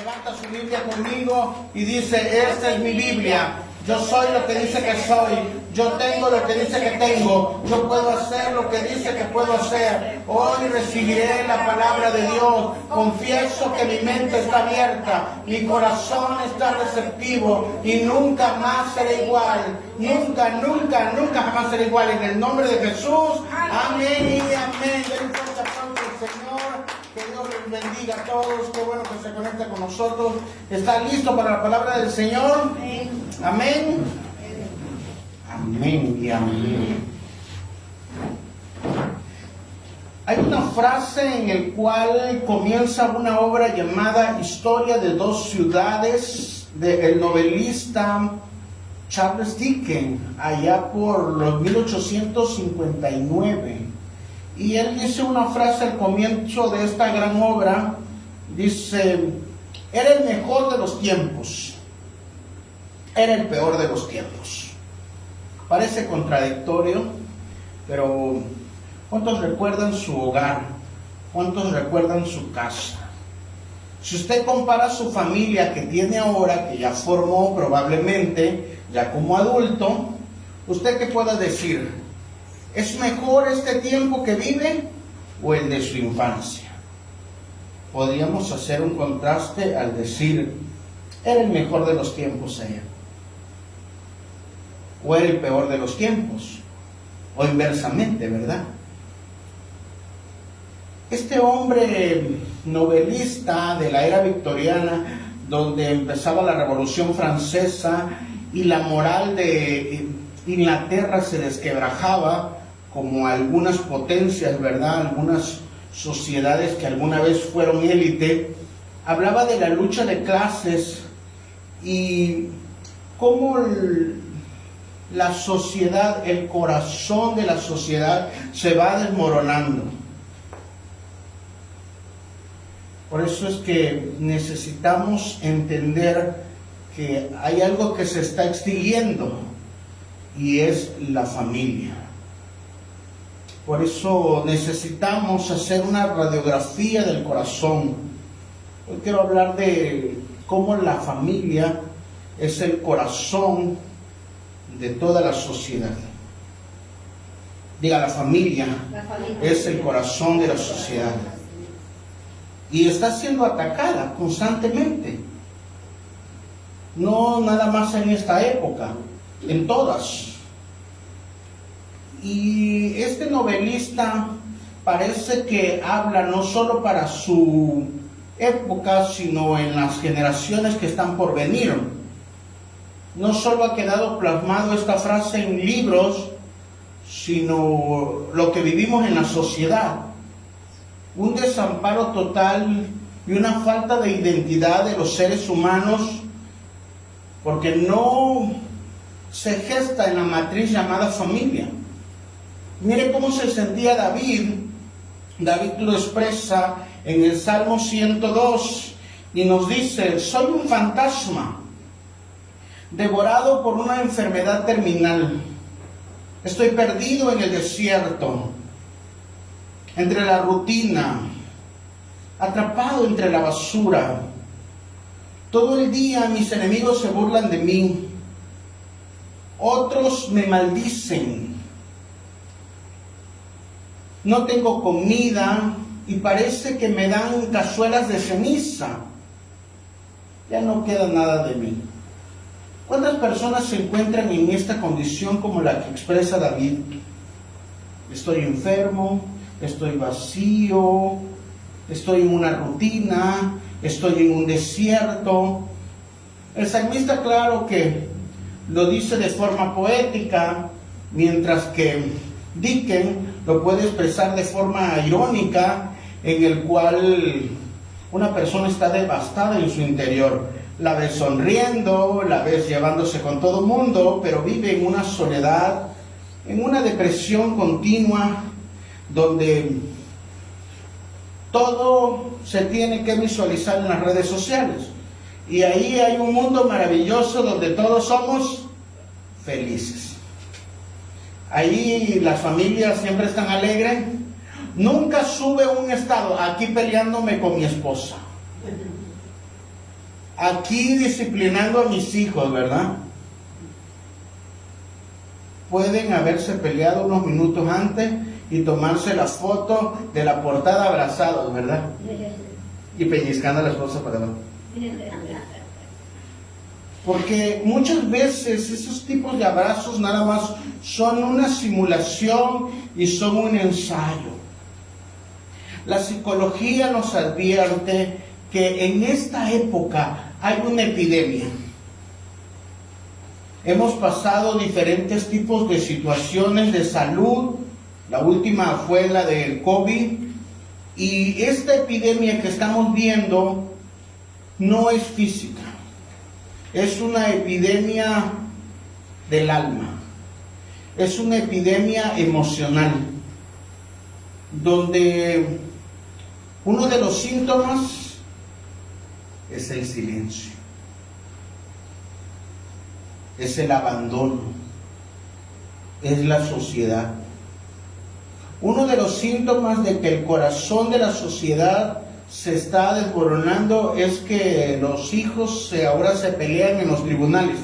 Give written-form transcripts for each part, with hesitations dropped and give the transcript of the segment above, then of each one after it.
levanta su Biblia conmigo y dice, esta es mi Biblia. Yo soy lo que dice que soy. Yo tengo lo que dice que tengo. Yo puedo hacer lo que dice que puedo hacer. Hoy recibiré la palabra de Dios. Confieso que mi mente está abierta. Mi corazón está receptivo. Y nunca más seré igual. Nunca, nunca, nunca jamás seré igual. En el nombre de Jesús. Amén y amén. Den un fuerte aplauso al Señor. Que Dios les bendiga a todos. Qué bueno que se conecta con nosotros. ¿Está listo para la palabra del Señor? Amén. Amén y amén. Hay una frase en la cual comienza una obra llamada Historia de dos ciudades del novelista Charles Dickens, allá por los 1859. Y él dice una frase al comienzo de esta gran obra, dice, era el mejor de los tiempos, era el peor de los tiempos. Parece contradictorio, pero ¿cuántos recuerdan su hogar? ¿Cuántos recuerdan su casa? Si usted compara su familia que tiene ahora, que ya formó probablemente, ya como adulto, ¿usted qué puede decir? ¿Es mejor este tiempo que vive o el de su infancia? Podríamos hacer un contraste al decir, era el mejor de los tiempos ella, o era el peor de los tiempos, o inversamente, ¿verdad? Este hombre novelista de la era victoriana, donde empezaba la Revolución Francesa y la moral de Inglaterra se desquebrajaba, como algunas potencias, ¿verdad? Algunas sociedades que alguna vez fueron élite, hablaba de la lucha de clases y cómo la sociedad, el corazón de la sociedad se va desmoronando. Por eso es que necesitamos entender que hay algo que se está extinguiendo y es la familia. Por eso necesitamos hacer una radiografía del corazón. Hoy quiero hablar de cómo la familia es el corazón de toda la sociedad. Diga, la familia es el corazón de la sociedad. Y está siendo atacada constantemente. No nada más en esta época, en todas. Y este novelista parece que habla no solo para su época, sino en las generaciones que están por venir. No solo ha quedado plasmado esta frase en libros, sino lo que vivimos en la sociedad. Un desamparo total y una falta de identidad de los seres humanos, porque no se gesta en la matriz llamada familia. Mire cómo se sentía David. David lo expresa en el Salmo 102 y nos dice, soy un fantasma, devorado por una enfermedad terminal. Estoy perdido en el desierto, entre la rutina, atrapado entre la basura. Todo el día mis enemigos se burlan de mí. Otros me maldicen. No tengo comida y parece que me dan cazuelas de ceniza. Ya no queda nada de mí. ¿Cuántas personas se encuentran en esta condición como la que expresa David? Estoy enfermo, estoy vacío, estoy en una rutina, estoy en un desierto. El salmista, claro que lo dice de forma poética, mientras que Dickens lo puede expresar de forma irónica, en el cual una persona está devastada en su interior. La ves sonriendo, la ves llevándose con todo el mundo, pero vive en una soledad, en una depresión continua, donde todo se tiene que visualizar en las redes sociales. Y ahí hay un mundo maravilloso donde todos somos felices. Ahí las familias siempre están alegres. Nunca sube un estado, aquí peleándome con mi esposa. aquí disciplinando a mis hijos, ¿verdad? Pueden haberse peleado unos minutos antes y tomarse la foto de la portada abrazados, ¿verdad? Y pellizcando a la esposa para abajo. Porque muchas veces esos tipos de abrazos nada más son una simulación y son un ensayo. La psicología nos advierte que en esta época hay una epidemia. Hemos pasado diferentes tipos de situaciones de salud. La última fue la del COVID. Y esta epidemia que estamos viendo no es física. Es una epidemia del alma. Es una epidemia emocional. Donde uno de los síntomas es el silencio. Es el abandono. Es la sociedad. Uno de los síntomas de que el corazón de la sociedad se está desmoronando es que los hijos ahora se pelean en los tribunales.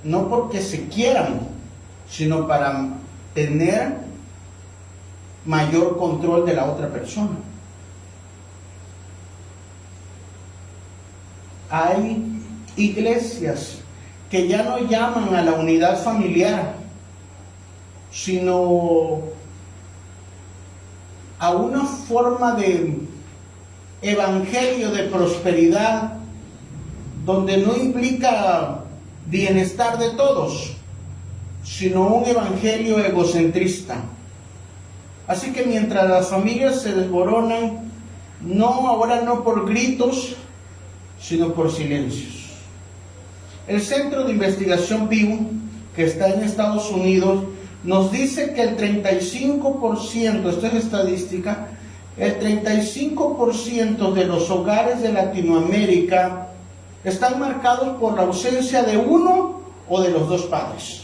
No porque se quieran, sino para tener mayor control de la otra persona. Hay iglesias que ya no llaman a la unidad familiar, sino a una forma de evangelio de prosperidad donde no implica bienestar de todos, sino un evangelio egocentrista. Así que mientras las familias se desmoronan, ahora no por gritos, sino por silencios. El Centro de Investigación Pew, que está en Estados Unidos, nos dice que el 35%, esto es estadística, el 35% de los hogares de Latinoamérica están marcados por la ausencia de uno o de los dos padres,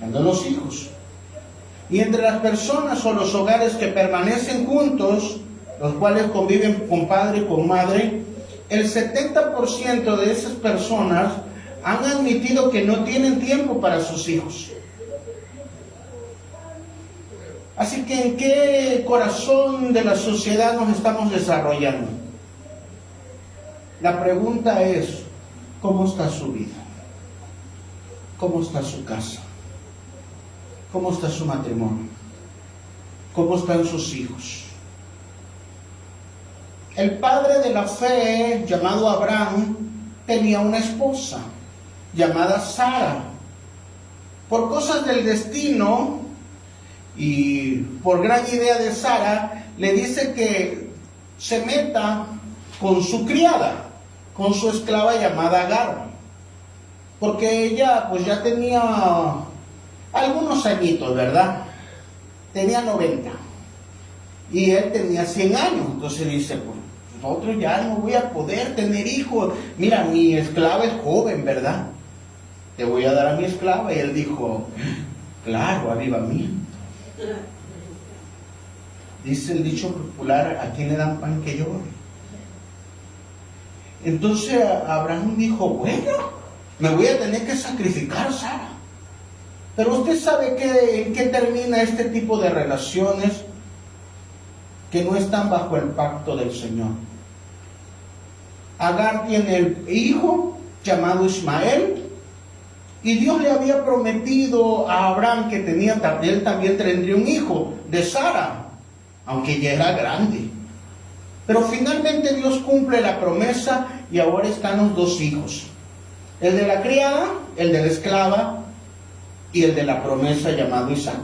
de los hijos. Y entre las personas o los hogares que permanecen juntos, los cuales conviven con padre y con madre, el 70% de esas personas han admitido que no tienen tiempo para sus hijos. Así que, ¿en qué corazón de la sociedad nos estamos desarrollando? La pregunta es, ¿cómo está su vida? ¿Cómo está su casa? ¿Cómo está su matrimonio? ¿Cómo están sus hijos? El padre de la fe, llamado Abraham, tenía una esposa llamada Sara. Por cosas del destino y por gran idea de Sara, le dice que se meta con su criada, con su esclava llamada Agar, porque ella pues ya tenía algunos añitos, ¿verdad? Tenía 90 y él tenía 100 años. Entonces dice, pues nosotros ya no voy a poder tener hijos. Mira, mi esclava es joven, ¿verdad? Te voy a dar a mi esclava. Y él dijo, claro, avivamiento. Dice el dicho popular, ¿a quién le dan pan que llore? Entonces Abraham dijo, bueno, me voy a tener que sacrificar a Sara. Pero usted sabe en qué termina este tipo de relaciones que no están bajo el pacto del Señor. Agar tiene el hijo llamado Ismael, y Dios le había prometido a Abraham que él también tendría un hijo de Sara, aunque ya era grande. Pero finalmente Dios cumple la promesa y ahora están los dos hijos. El de la criada, el de la esclava y el de la promesa llamado Isaac.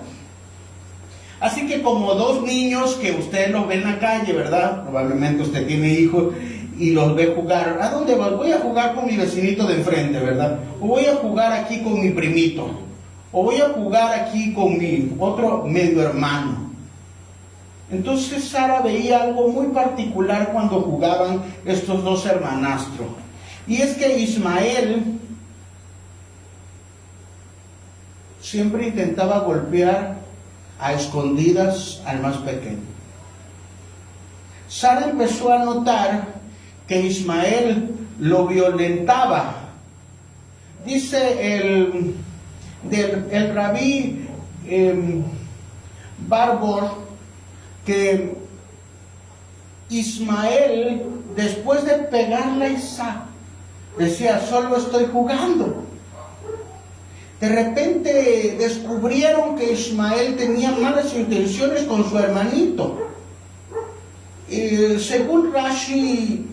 Así que como dos niños que usted los ve en la calle, ¿verdad? Probablemente usted tiene hijos y los ve jugar. ¿A dónde voy? Voy a jugar con mi vecinito de enfrente, ¿verdad? O voy a jugar aquí con mi primito. O voy a jugar aquí con mi otro medio hermano. Entonces Sara veía algo muy particular cuando jugaban estos dos hermanastros. Y es que Ismael siempre intentaba golpear a escondidas al más pequeño. Sara empezó a notar que Ismael lo violentaba. Dice el rabí Barbour que Ismael, después de pegarle a Isaac, decía: solo estoy jugando. De repente descubrieron que Ismael tenía malas intenciones con su hermanito. Según Rashi,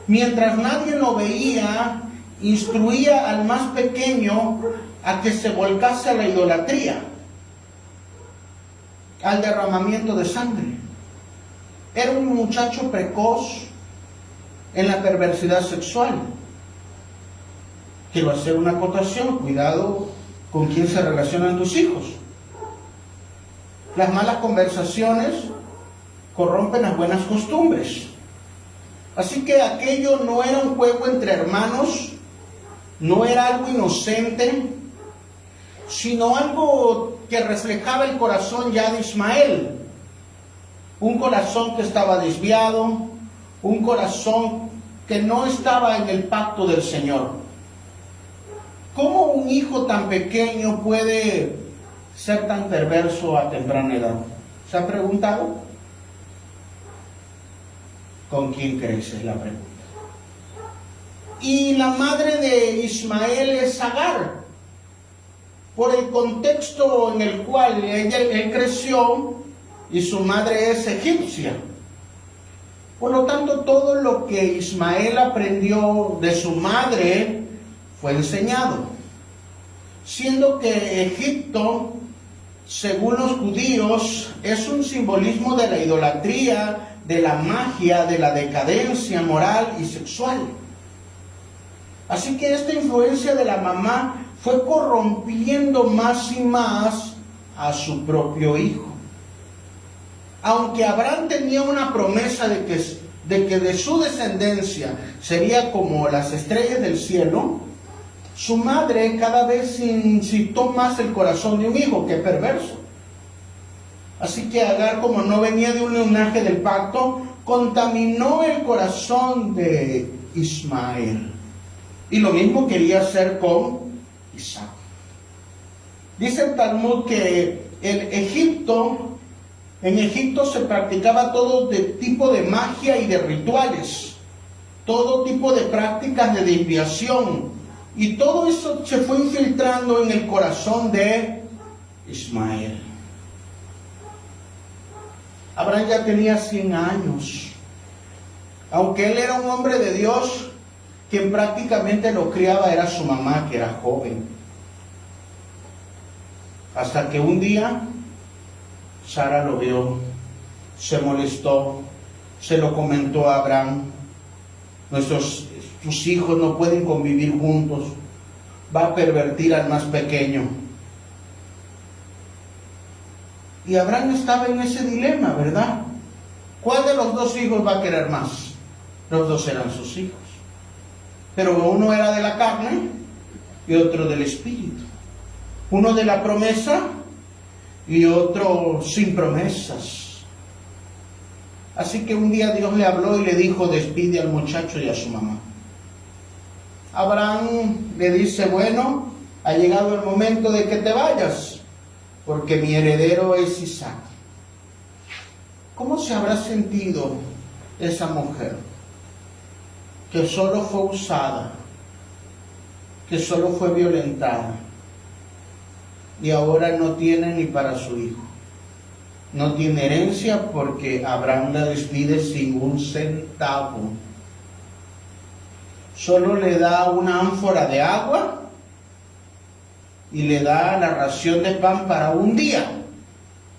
mientras nadie lo veía, instruía al más pequeño a que se volcase a la idolatría, al derramamiento de sangre. Era un muchacho precoz en la perversidad sexual. Quiero hacer una acotación: cuidado con quién se relacionan tus hijos. Las malas conversaciones corrompen las buenas costumbres. Así que aquello no era un juego entre hermanos, no era algo inocente, sino algo que reflejaba el corazón ya de Ismael. Un corazón que estaba desviado, un corazón que no estaba en el pacto del Señor. ¿Cómo un hijo tan pequeño puede ser tan perverso a temprana edad? ¿Se ha preguntado? ¿Con quién crees? Es la pregunta. Y la madre de Ismael es Agar, por el contexto en el cual él creció, y su madre es egipcia. Por lo tanto, todo lo que Ismael aprendió de su madre fue enseñado, siendo que Egipto, según los judíos, es un simbolismo de la idolatría, de la magia, de la decadencia moral y sexual. Así que esta influencia de la mamá fue corrompiendo más y más a su propio hijo. Aunque Abraham tenía una promesa de que de su descendencia sería como las estrellas del cielo, su madre cada vez incitó más el corazón de un hijo. ¡Qué perverso! Así que Agar, como no venía de un linaje del pacto, contaminó el corazón de Ismael. Y lo mismo quería hacer con Isaac. Dice el Talmud que en Egipto se practicaba todo tipo de magia y de rituales, todo tipo de prácticas de desviación, y todo eso se fue infiltrando en el corazón de Ismael. Abraham ya tenía 100 años. Aunque él era un hombre de Dios, quien prácticamente lo criaba era su mamá, que era joven. Hasta que un día Sara lo vio, se molestó, se lo comentó a Abraham: tus hijos no pueden convivir juntos, va a pervertir al más pequeño. Y Abraham estaba en ese dilema, ¿verdad? ¿Cuál de los dos hijos va a querer más? Los dos eran sus hijos, pero uno era de la carne y otro del espíritu. Uno de la promesa y otro sin promesas. Así que un día Dios le habló y le dijo: despide al muchacho y a su mamá. Abraham le dice: bueno, ha llegado el momento de que te vayas, porque mi heredero es Isaac. ¿Cómo se habrá sentido esa mujer que solo fue usada, que solo fue violentada, y ahora no tiene ni para su hijo? No tiene herencia porque Abraham la despide sin un centavo. Solo le da una ánfora de agua y le da la ración de pan para un día.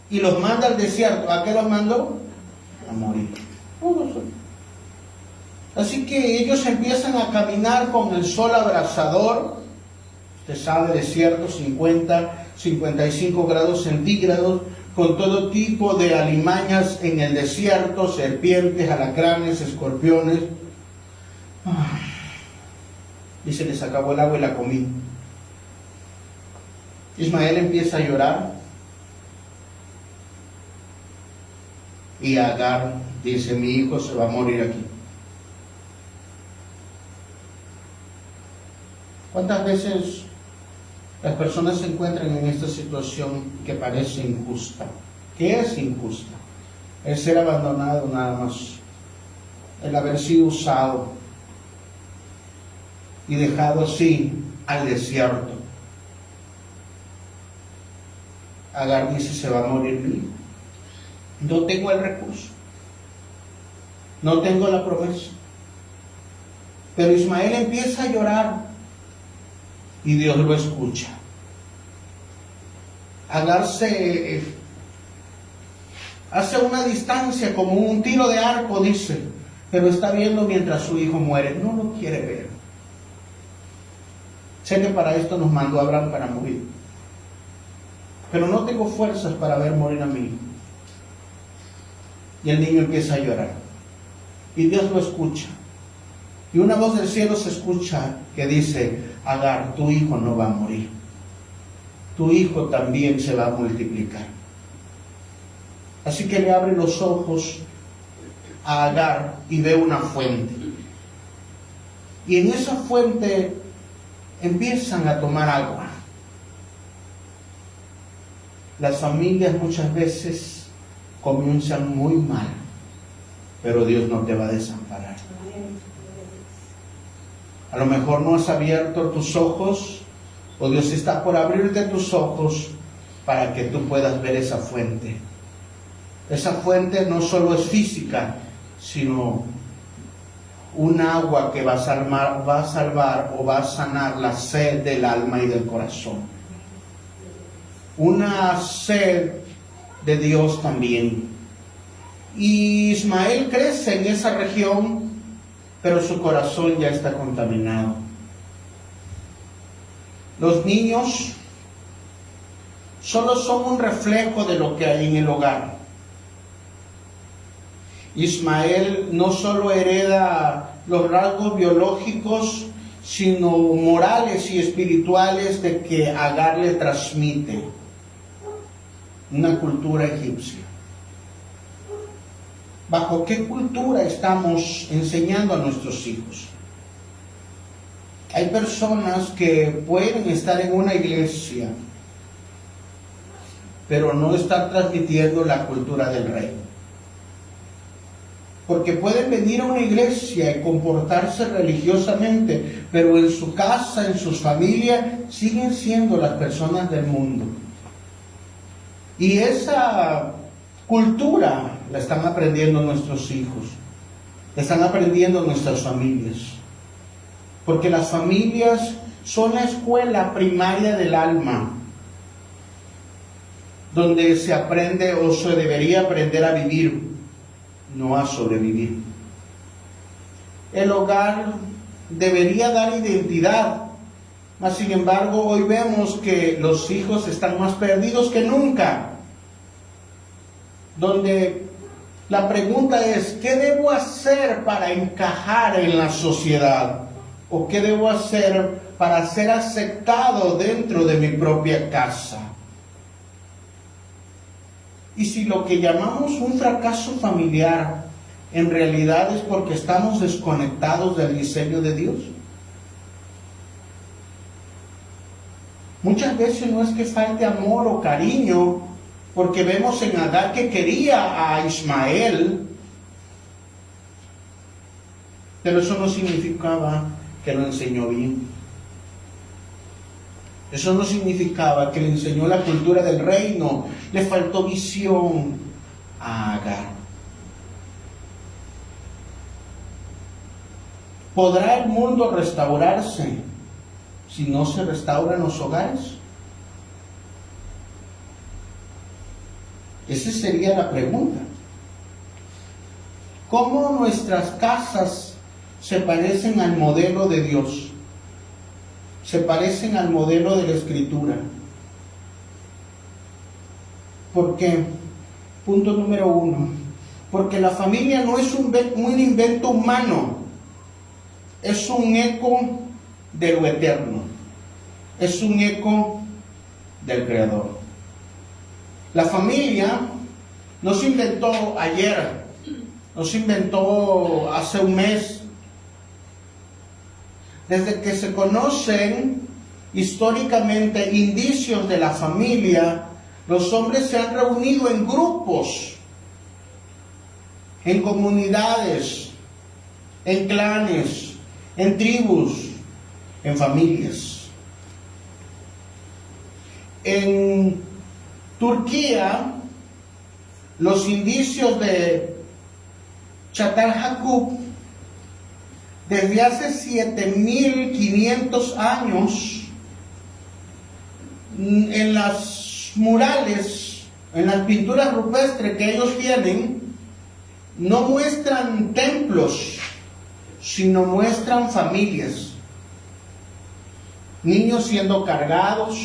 Y los manda al desierto. ¿A qué los mandó? A morir. Así que ellos empiezan a caminar con el sol abrasador. Usted sabe, desierto, 50, 55 grados centígrados, con todo tipo de alimañas en el desierto, serpientes, alacranes, escorpiones. Y se les acabó el agua y la comida. Ismael empieza a llorar. Y Agar dice: mi hijo se va a morir aquí. ¿Cuántas veces las personas se encuentran en esta situación que parece injusta? Que es injusta. El ser abandonado nada más. El haber sido usado y dejado así al desierto. Agar dice, se va a morir mi hijo. No tengo el recurso. No tengo la promesa. Pero Ismael empieza a llorar y Dios lo escucha. Agar hace una distancia como un tiro de arco, dice, pero está viendo mientras su hijo muere. No lo quiere ver. Sé que para esto nos mandó Abraham, para morir. Pero no tengo fuerzas para ver morir a mi hijo. Y el niño empieza a llorar. Y Dios lo escucha. Y una voz del cielo se escucha que dice, Agar, tu hijo no va a morir. Tu hijo también se va a multiplicar. Así que le abre los ojos a Agar y ve una fuente. Y en esa fuente empiezan a tomar agua. Las familias muchas veces comienzan muy mal, pero Dios no te va a desamparar. A lo mejor no has abierto tus ojos, o Dios está por abrirte tus ojos para que tú puedas ver esa fuente. Esa fuente no solo es física, sino un agua que va a salvar o va a sanar la sed del alma y del corazón. Una sed de Dios también. Y Ismael crece en esa región, pero su corazón ya está contaminado. Los niños solo son un reflejo de lo que hay en el hogar. Ismael no solo hereda los rasgos biológicos, sino morales y espirituales de que Agar le transmite una cultura egipcia. ¿Bajo qué cultura estamos enseñando a nuestros hijos? Hay personas que pueden estar en una iglesia, pero no están transmitiendo la cultura del reino. Porque pueden venir a una iglesia y comportarse religiosamente, pero en su casa, en sus familias, siguen siendo las personas del mundo. Y esa cultura la están aprendiendo nuestros hijos, la están aprendiendo nuestras familias. Porque las familias son la escuela primaria del alma, donde se aprende o se debería aprender a vivir, no a sobrevivir. El hogar debería dar identidad, mas sin embargo hoy vemos que los hijos están más perdidos que nunca. Donde la pregunta es, ¿qué debo hacer para encajar en la sociedad? ¿O qué debo hacer para ser aceptado dentro de mi propia casa? Y si lo que llamamos un fracaso familiar en realidad es porque estamos desconectados del diseño de Dios. Muchas veces no es que falte amor o cariño, porque vemos en Agar que quería a Ismael, pero eso no significaba que lo enseñó bien. Eso no significaba que le enseñó la cultura del reino. Le faltó visión a Agar. ¿Podrá el mundo restaurarse si no se restauran los hogares? Esa sería la pregunta. ¿Cómo nuestras casas se parecen al modelo de Dios? Se parecen al modelo de la Escritura. ¿Por qué? Punto número 1. Porque la familia no es un invento humano, es un eco de lo eterno, es un eco del Creador. La familia no se inventó ayer, no se inventó hace un mes. Desde que se conocen históricamente indicios de la familia, los hombres se han reunido en grupos, en comunidades, en clanes, en tribus, en familias. En Turquía, los indicios de Çatalhakuk, desde hace 7500 años, en las murales, en las pinturas rupestres que ellos tienen, no muestran templos, sino muestran familias. Niños siendo cargados,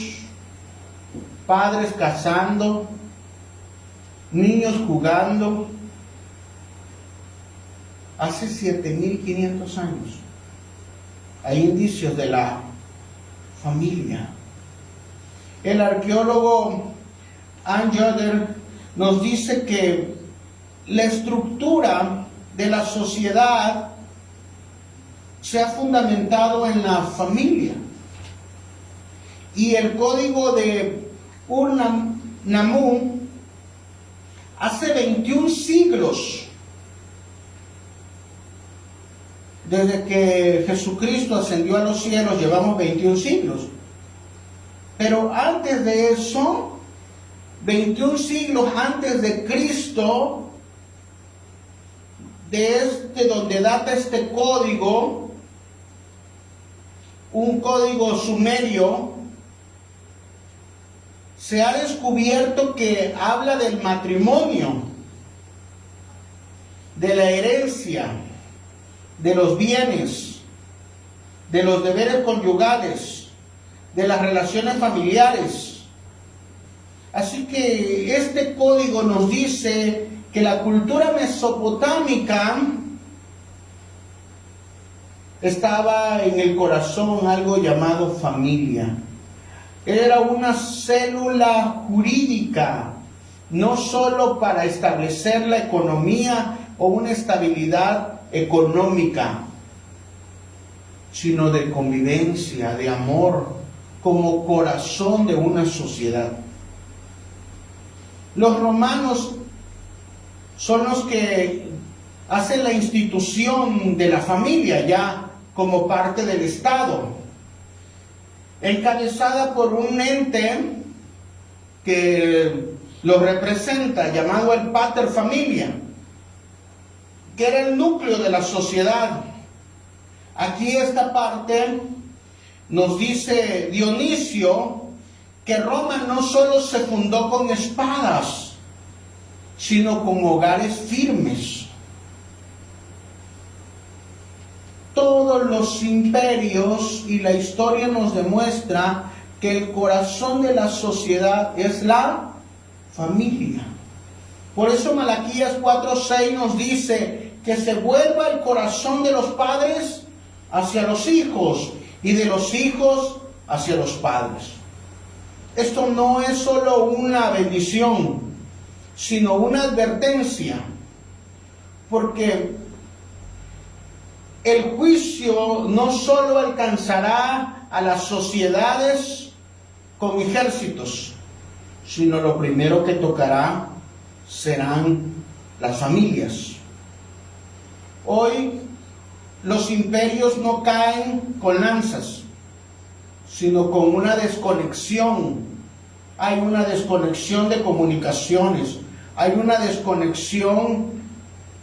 padres cazando, niños jugando. Hace 7500 años hay indicios de la familia. El arqueólogo Ann Yoder nos dice que la estructura de la sociedad se ha fundamentado en la familia. Y el código de Ur-Nammu hace 21 siglos, desde que Jesucristo ascendió a los cielos, llevamos 21 siglos. Pero antes de eso, 21 siglos antes de Cristo, donde data este código, un código sumerio, se ha descubierto que habla del matrimonio, de la herencia, de los bienes, de los deberes conyugales, de las relaciones familiares. Así que este código nos dice que la cultura mesopotámica estaba en el corazón algo llamado familia. Era una célula jurídica, no solo para establecer la economía o una estabilidad económica, sino de convivencia, de amor, como corazón de una sociedad. Los romanos son los que hacen la institución de la familia ya como parte del Estado, encabezada por un ente que lo representa, llamado el pater familia, que era el núcleo de la sociedad. Aquí esta parte nos dice Dionisio que Roma no solo se fundó con espadas, sino con hogares firmes. Todos los imperios, y la historia nos demuestra que el corazón de la sociedad es la familia. Por eso Malaquías 4:6 nos dice que se vuelva el corazón de los padres hacia los hijos y de los hijos hacia los padres. Esto no es solo una bendición, sino una advertencia, porque el juicio no solo alcanzará a las sociedades con ejércitos, sino lo primero que tocará serán las familias. Hoy los imperios no caen con lanzas, sino con una desconexión. Hay una desconexión de comunicaciones, hay una desconexión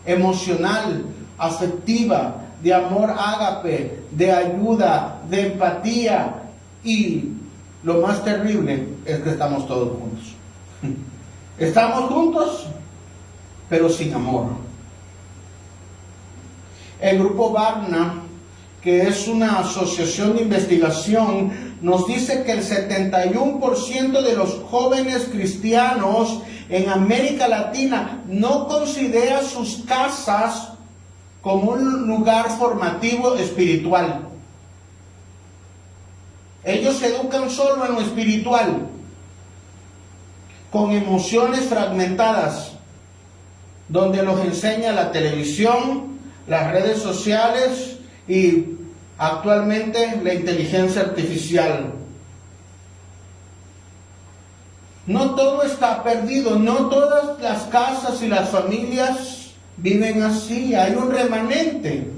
emocional, afectiva, de amor ágape, de ayuda, de empatía, y lo más terrible es que estamos todos juntos. Estamos juntos, pero sin amor. El grupo Barna, que es una asociación de investigación, nos dice que el 71% de los jóvenes cristianos en América Latina no considera sus casas como un lugar formativo espiritual. Ellos se educan solo en lo espiritual, con emociones fragmentadas, donde los enseña la televisión, las redes sociales y Actualmente la inteligencia artificial. No todo está perdido, no todas las casas y las familias viven así, hay un remanente.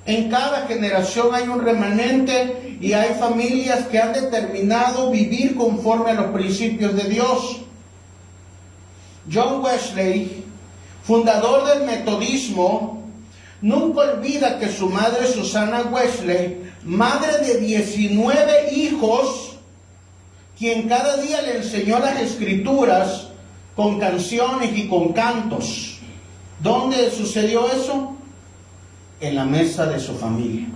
En cada generación hay un remanente y hay familias que han determinado vivir conforme a los principios de Dios. John Wesley, fundador del metodismo, nunca olvida que su madre Susana Wesley, madre de 19 hijos, quien cada día le enseñó las escrituras con canciones y con cantos. ¿Dónde sucedió eso? En la mesa de su familia,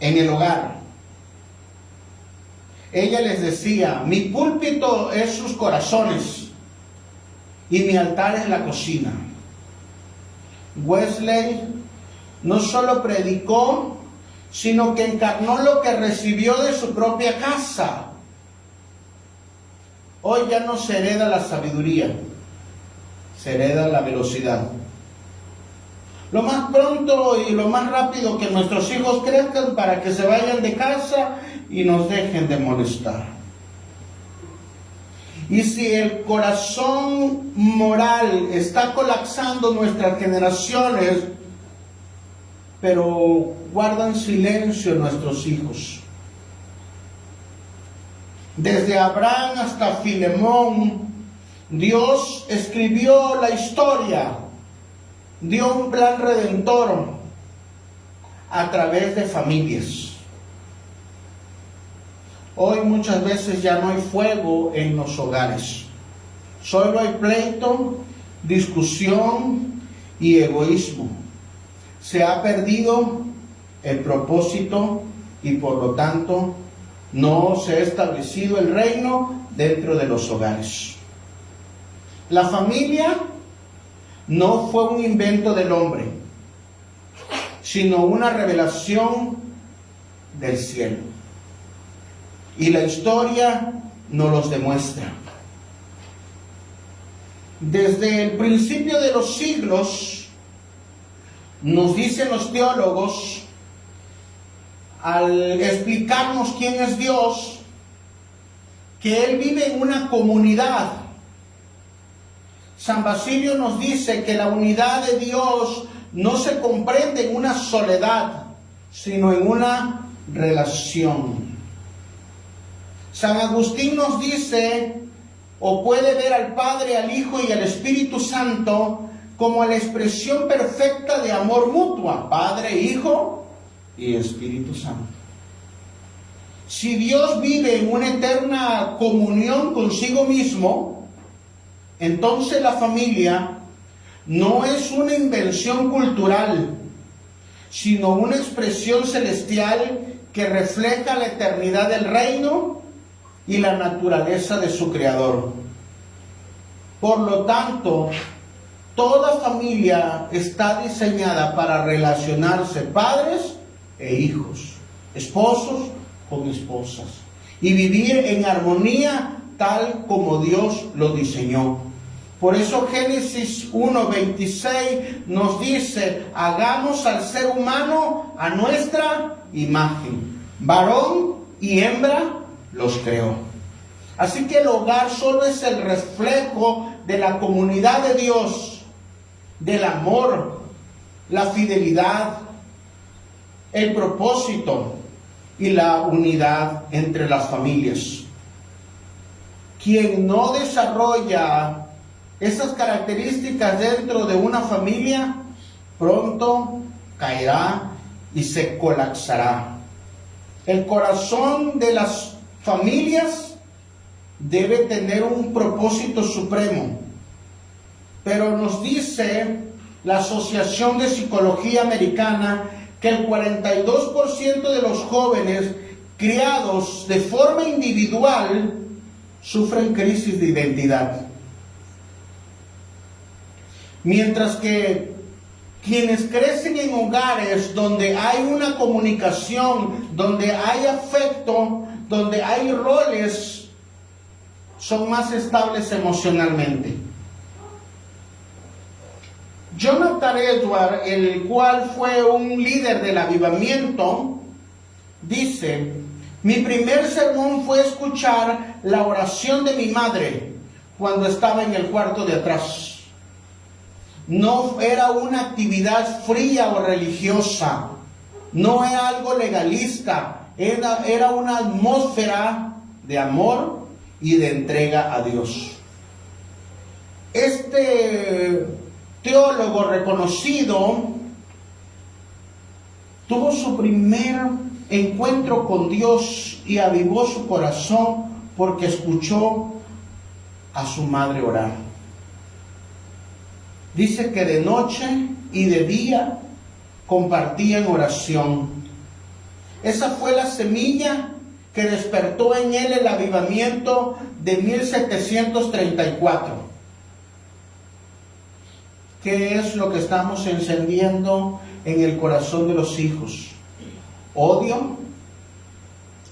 en el hogar. Ella les decía: mi púlpito es sus corazones y mi altar es la cocina. Wesley no solo predicó, sino que encarnó lo que recibió de su propia casa. Hoy ya no se hereda la sabiduría, se hereda la velocidad. Lo más pronto y lo más rápido que nuestros hijos crezcan para que se vayan de casa y nos dejen de molestar. Y si el corazón moral está colapsando nuestras generaciones, pero guardan silencio nuestros hijos. Desde Abraham hasta Filemón, Dios escribió la historia, dio un plan redentor a través de familias. Hoy muchas veces ya no hay fuego en los hogares. Solo hay pleito, discusión y egoísmo. Se ha perdido el propósito y por lo tanto no se ha establecido el reino dentro de los hogares. La familia no fue un invento del hombre, sino una revelación del cielo. Y la historia nos los demuestra. Desde el principio de los siglos, nos dicen los teólogos, al explicarnos quién es Dios, que Él vive en una comunidad. San Basilio nos dice que la unidad de Dios no se comprende en una soledad, sino en una relación. San Agustín nos dice, o puede ver al Padre, al Hijo y al Espíritu Santo como la expresión perfecta de amor mutua, Padre, Hijo y Espíritu Santo. Si Dios vive en una eterna comunión consigo mismo, entonces la familia no es una invención cultural, sino una expresión celestial que refleja la eternidad del reino y la naturaleza de su creador. Por lo tanto, toda familia está diseñada para relacionarse padres e hijos, esposos con esposas, y vivir en armonía tal como Dios lo diseñó. Por eso Génesis 1:26 nos dice: hagamos al ser humano a nuestra imagen, varón y hembra los creó. Así que el hogar solo es el reflejo de la comunidad de Dios, del amor, la fidelidad, el propósito y la unidad entre las familias. Quien no desarrolla esas características dentro de una familia, pronto caerá y se colapsará. El corazón de las familias debe tener un propósito supremo, pero nos dice la Asociación de Psicología Americana que el 42% de los jóvenes criados de forma individual sufren crisis de identidad, mientras que quienes crecen en hogares donde hay una comunicación, donde hay afecto, donde hay roles, son más estables emocionalmente. Jonathan Edwards, el cual fue un líder del avivamiento, dice: mi primer sermón fue escuchar la oración de mi madre cuando estaba en el cuarto de atrás. No era una actividad fría o religiosa, no era algo legalista, era una atmósfera de amor y de entrega a Dios. Este teólogo reconocido tuvo su primer encuentro con Dios y avivó su corazón porque escuchó a su madre orar. Dice que de noche y de día compartían oración. Esa fue la semilla que despertó en él el avivamiento de 1734. ¿Qué es lo que estamos encendiendo en el corazón de los hijos? ¿Odio?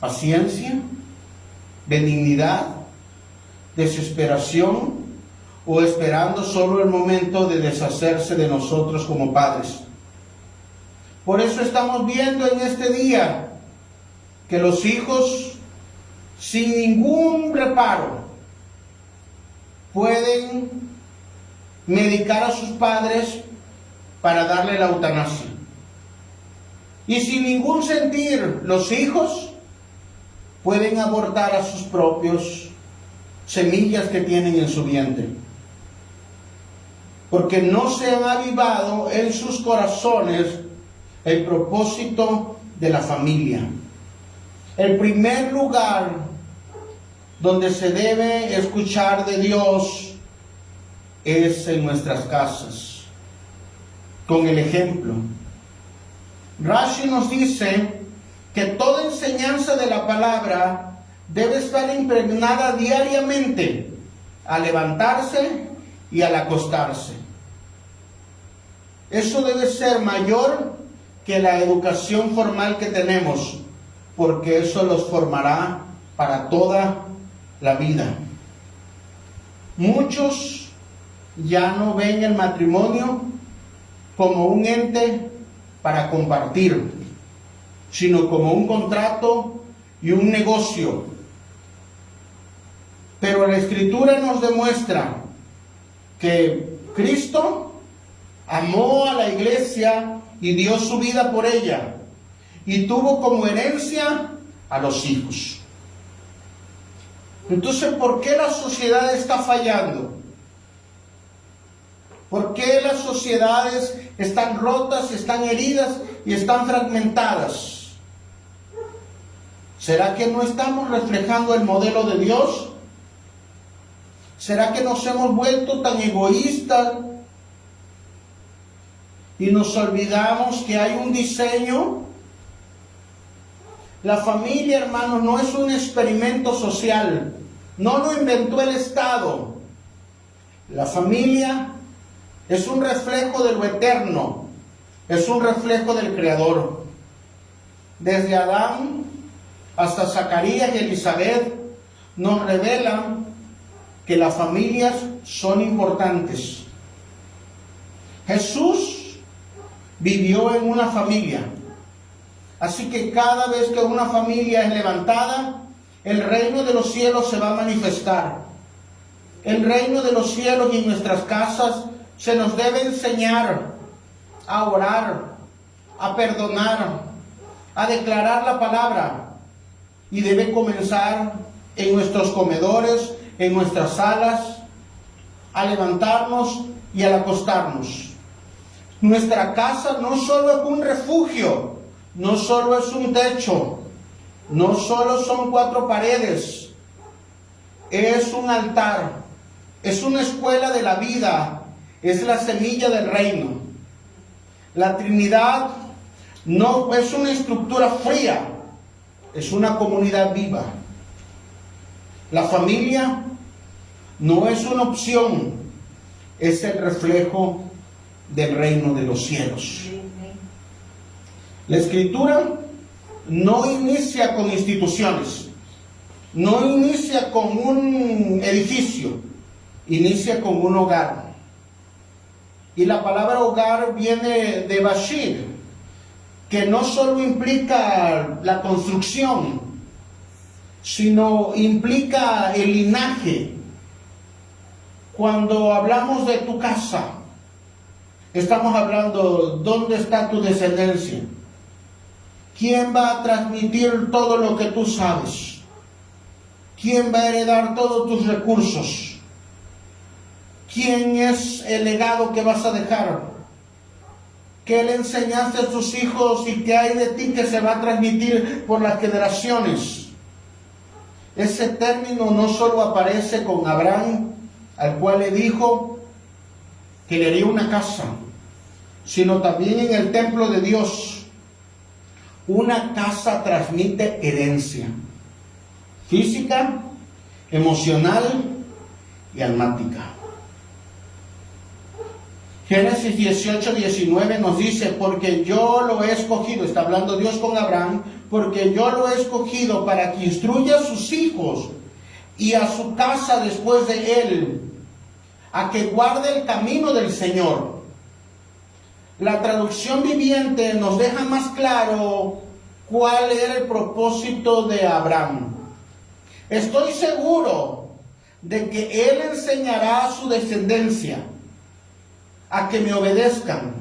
¿Paciencia? ¿Benignidad? ¿Desesperación? ¿O esperando solo el momento de deshacerse de nosotros como padres? Por eso estamos viendo en este día que los hijos, sin ningún reparo, pueden medicar a sus padres para darle la eutanasia. Y sin ningún sentir, los hijos pueden abortar a sus propios semillas que tienen en su vientre, porque no se han avivado en sus corazones el propósito de la familia. El primer lugar donde se debe escuchar de Dios es en nuestras casas, con el ejemplo. Rashi nos dice que toda enseñanza de la palabra debe estar impregnada diariamente al levantarse y al acostarse. Eso debe ser mayor que la educación formal que tenemos, porque eso los formará para toda la vida. Muchos ya no ven el matrimonio como un ente para compartir, sino como un contrato y un negocio. Pero la Escritura nos demuestra que Cristo amó a la iglesia y dio su vida por ella, y tuvo como herencia a los hijos. Entonces, ¿por qué la sociedad está fallando? ¿Por qué las sociedades están rotas, están heridas y están fragmentadas? ¿Será que no estamos reflejando el modelo de Dios? ¿Será que nos hemos vuelto tan egoístas y nos olvidamos que hay un diseño? La familia, hermanos, no es un experimento social, no lo inventó el Estado. La familia es un reflejo de lo eterno, es un reflejo del Creador. Desde Adán hasta Zacarías y Elizabeth nos revelan que las familias son importantes. Jesús vivió en una familia, así que cada vez que una familia es levantada, el reino de los cielos se va a manifestar. El reino de los cielos y en nuestras casas se nos debe enseñar a orar, a perdonar, a declarar la palabra, y debe comenzar en nuestros comedores, en nuestras salas, a levantarnos y al acostarnos. Nuestra casa no solo es un refugio, no solo es un techo, no solo son 4 paredes, es un altar, es una escuela de la vida, es la semilla del reino. La Trinidad no es una estructura fría, es una comunidad viva. La familia no es una opción, es el reflejo del reino de los cielos. La Escritura no inicia con instituciones, no inicia con un edificio, inicia con un hogar. Y la palabra hogar viene de Bashir, que no solo implica la construcción, sino implica el linaje. Cuando hablamos de tu casa, estamos hablando, ¿dónde está tu descendencia? ¿Quién va a transmitir todo lo que tú sabes? ¿Quién va a heredar todos tus recursos? ¿Quién es el legado que vas a dejar? ¿Qué le enseñaste a tus hijos y qué hay de ti que se va a transmitir por las generaciones? Ese término no solo aparece con Abraham, al cual le dijo que le haría una casa, sino también en el templo de Dios. Una casa transmite herencia física, emocional y almática. Génesis 18:19 nos dice, porque yo lo he escogido, está hablando Dios con Abraham, porque yo lo he escogido para que instruya a sus hijos y a su casa después de él, a que guarde el camino del Señor. La traducción viviente nos deja más claro cuál era el propósito de Abraham. Estoy seguro de que él enseñará a su descendencia a que me obedezcan,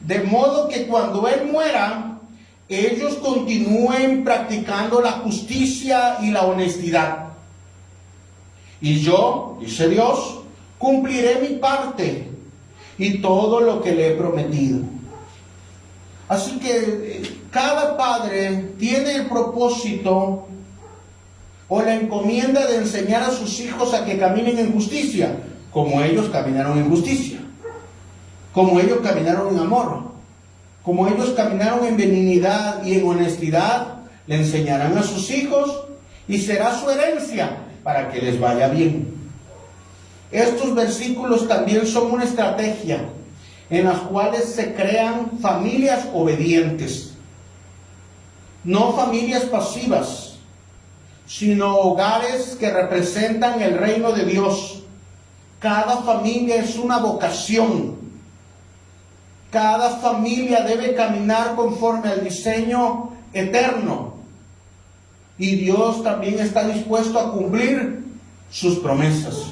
de modo que cuando él muera, ellos continúen practicando la justicia y la honestidad. Y yo, dice Dios, cumpliré mi parte y todo lo que le he prometido. Así que cada padre tiene el propósito o la encomienda de enseñar a sus hijos a que caminen en justicia, como ellos caminaron en justicia, como ellos caminaron en amor, como ellos caminaron en benignidad y en honestidad. Le enseñarán a sus hijos y será su herencia para que les vaya bien. Estos versículos también son una estrategia en las cuales se crean familias obedientes, no familias pasivas, sino hogares que representan el reino de Dios. Cada familia es una vocación. Cada familia debe caminar conforme al diseño eterno. Y Dios también está dispuesto a cumplir sus promesas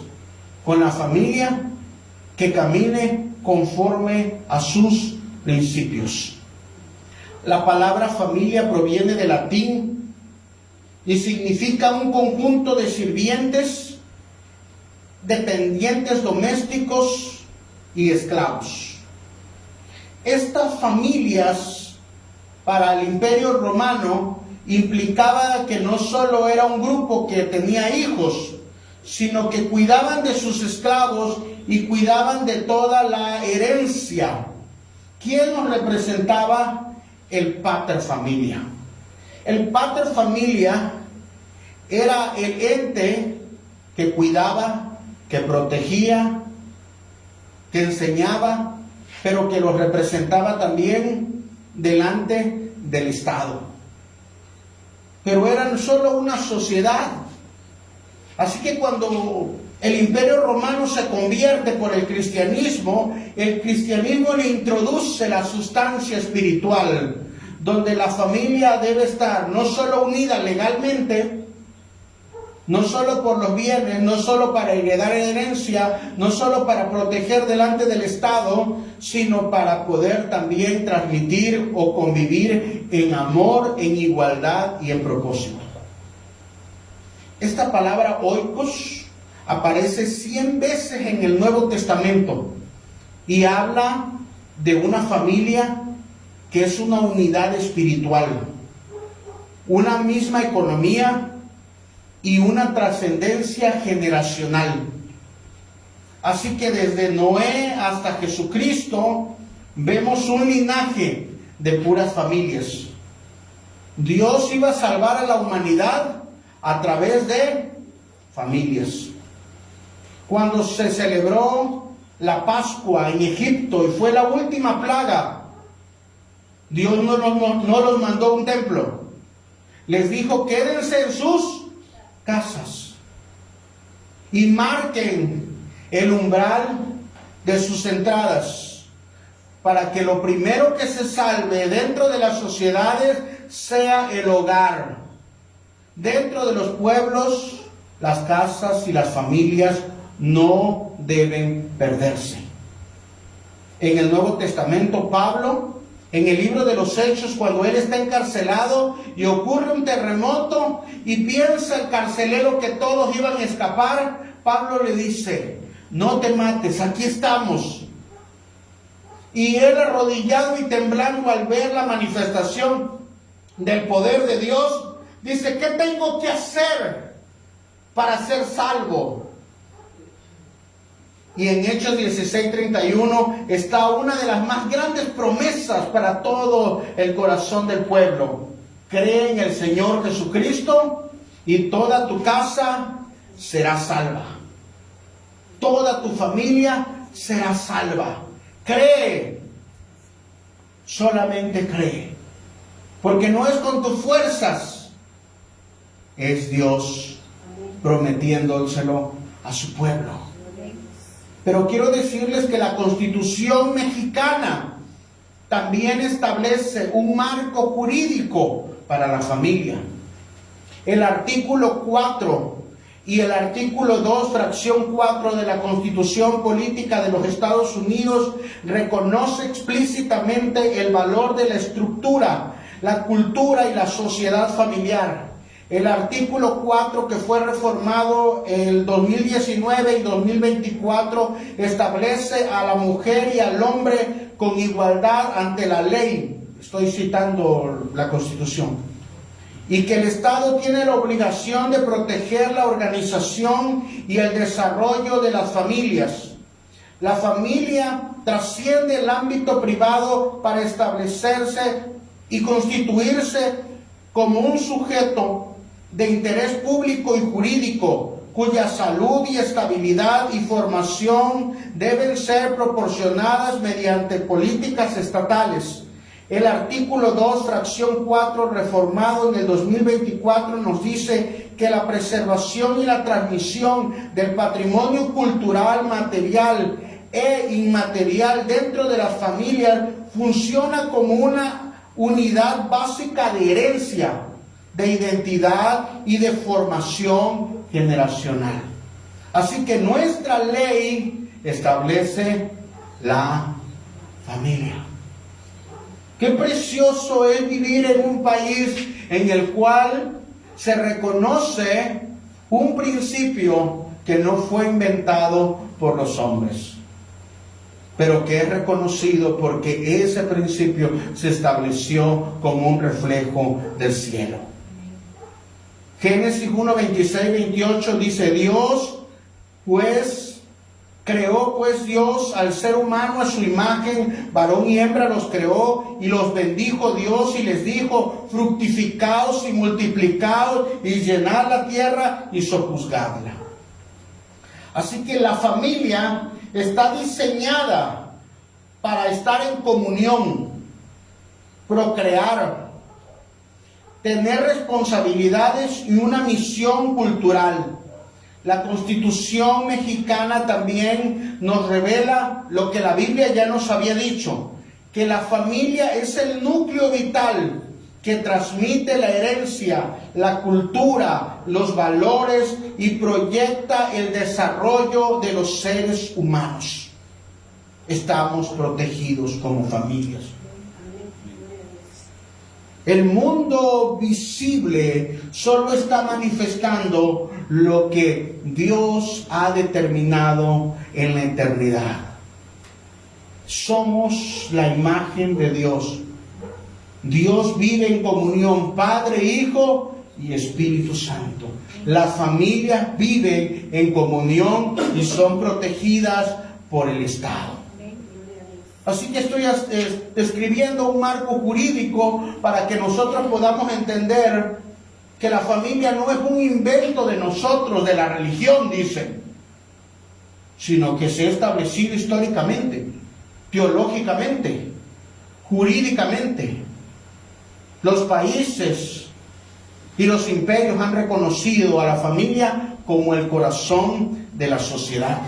con la familia que camine conforme a sus principios. La palabra familia proviene del latín y significa un conjunto de sirvientes, dependientes domésticos y esclavos. Estas familias para el Imperio Romano implicaba que no solo era un grupo que tenía hijos, sino que cuidaban de sus esclavos y cuidaban de toda la herencia. ¿Quién nos representaba? El pater familia. El pater familia era el ente que cuidaba, que protegía, que enseñaba, pero que los representaba también delante del Estado. Pero eran solo una sociedad. Así que cuando el Imperio Romano se convierte por el cristianismo le introduce la sustancia espiritual, donde la familia debe estar no solo unida legalmente, no solo por los bienes, no solo para heredar herencia, no solo para proteger delante del Estado, sino para poder también transmitir o convivir en amor, en igualdad y en propósito. Esta palabra oikos aparece 100 veces en el Nuevo Testamento y habla de una familia que es una unidad espiritual, una misma economía y una trascendencia generacional. Así que desde Noé hasta Jesucristo vemos un linaje de puras familias. Dios iba a salvar a la humanidad a través de familias. Cuando se celebró la Pascua en Egipto y fue la última plaga, Dios no los mandó a un templo. Les dijo, quédense en sus casas y marquen el umbral de sus entradas, para que lo primero que se salve dentro de las sociedades sea el hogar. Dentro de los pueblos, las casas y las familias no deben perderse. En el Nuevo Testamento, Pablo, en el libro de los Hechos, cuando él está encarcelado y ocurre un terremoto y piensa el carcelero que todos iban a escapar, Pablo le dice: no te mates, aquí estamos. Y él, arrodillado y temblando al ver la manifestación del poder de Dios, dice: ¿qué tengo que hacer para ser salvo? Y en Hechos 16:31 está una de las más grandes promesas para todo el corazón del pueblo: cree en el Señor Jesucristo y toda tu casa será salva. Toda tu familia será salva. Cree, solamente cree, porque no es con tus fuerzas, es Dios prometiéndoselo a su pueblo. Pero quiero decirles que la Constitución mexicana también establece un marco jurídico para la familia. El artículo 4 y el artículo 2, fracción 4 de la Constitución Política de los Estados Unidos reconoce explícitamente el valor de la estructura, la cultura y la sociedad familiar. El artículo 4, que fue reformado el 2019 y 2024, establece a la mujer y al hombre con igualdad ante la ley. Estoy citando la Constitución. Y que el Estado tiene la obligación de proteger la organización y el desarrollo de las familias. La familia trasciende el ámbito privado para establecerse y constituirse como un sujeto de interés público y jurídico, cuya salud y estabilidad y formación deben ser proporcionadas mediante políticas estatales. El artículo 2, fracción 4, reformado en el 2024, nos dice que la preservación y la transmisión del patrimonio cultural, material e inmaterial dentro de las familias funciona como una unidad básica de herencia, de identidad y de formación generacional. Así que nuestra ley establece la familia. Qué precioso es vivir en un país en el cual se reconoce un principio que no fue inventado por los hombres, pero que es reconocido porque ese principio se estableció como un reflejo del cielo. Génesis 1, 26, 28 dice: creó pues Dios al ser humano a su imagen, varón y hembra los creó, y los bendijo Dios y les dijo: fructificaos y multiplicaos y llenad la tierra y sojuzgadla. Así que la familia está diseñada para estar en comunión, procrear, tener responsabilidades y una misión cultural. La Constitución mexicana también nos revela lo que la Biblia ya nos había dicho, que la familia es el núcleo vital que transmite la herencia, la cultura, los valores y proyecta el desarrollo de los seres humanos. Estamos protegidos como familias. El mundo visible solo está manifestando lo que Dios ha determinado en la eternidad. Somos la imagen de Dios. Dios vive en comunión, Padre, Hijo y Espíritu Santo. Las familias viven en comunión y son protegidas por el Estado. Así que estoy describiendo un marco jurídico para que nosotros podamos entender que la familia no es un invento de nosotros, de la religión, dicen, sino que se ha establecido históricamente, teológicamente, jurídicamente. Los países y los imperios han reconocido a la familia como el corazón de la sociedad.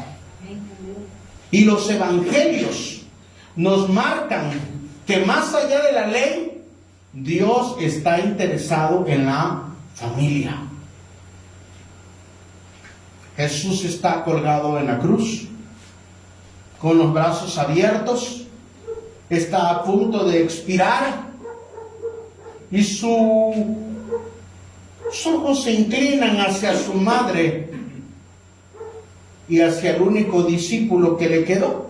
Y los evangelios nos marcan que más allá de la ley, Dios está interesado en la familia. Jesús está colgado en la cruz, con los brazos abiertos, está a punto de expirar y sus ojos se inclinan hacia su madre y hacia el único discípulo que le quedó.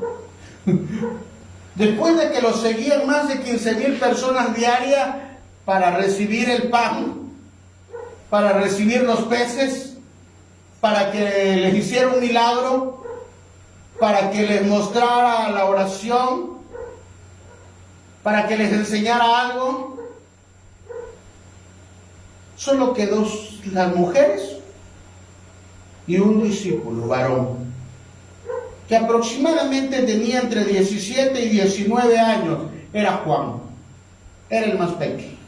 Después de que lo seguían más de 15,000 personas diarias para recibir el pan, para recibir los peces, para que les hiciera un milagro, para que les mostrara la oración, para que les enseñara algo. Solo quedó las mujeres y un discípulo varón, que aproximadamente tenía entre 17 y 19 años. Era Juan, era el más pequeño.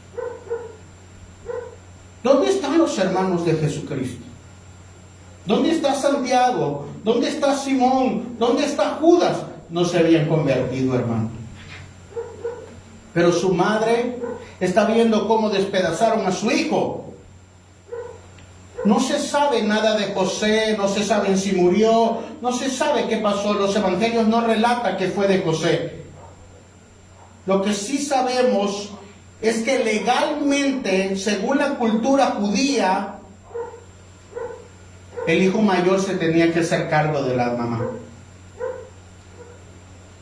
¿Dónde están los hermanos de Jesucristo? ¿Dónde está Santiago? ¿Dónde está Simón? ¿Dónde está Judas? No se habían convertido, hermano. Pero su madre está viendo cómo despedazaron a su hijo. No se sabe nada de José, no se sabe si murió, no se sabe qué pasó. Los evangelios no relatan que fue de José. Lo que sí sabemos es que legalmente, según la cultura judía, el hijo mayor se tenía que hacer cargo de la mamá.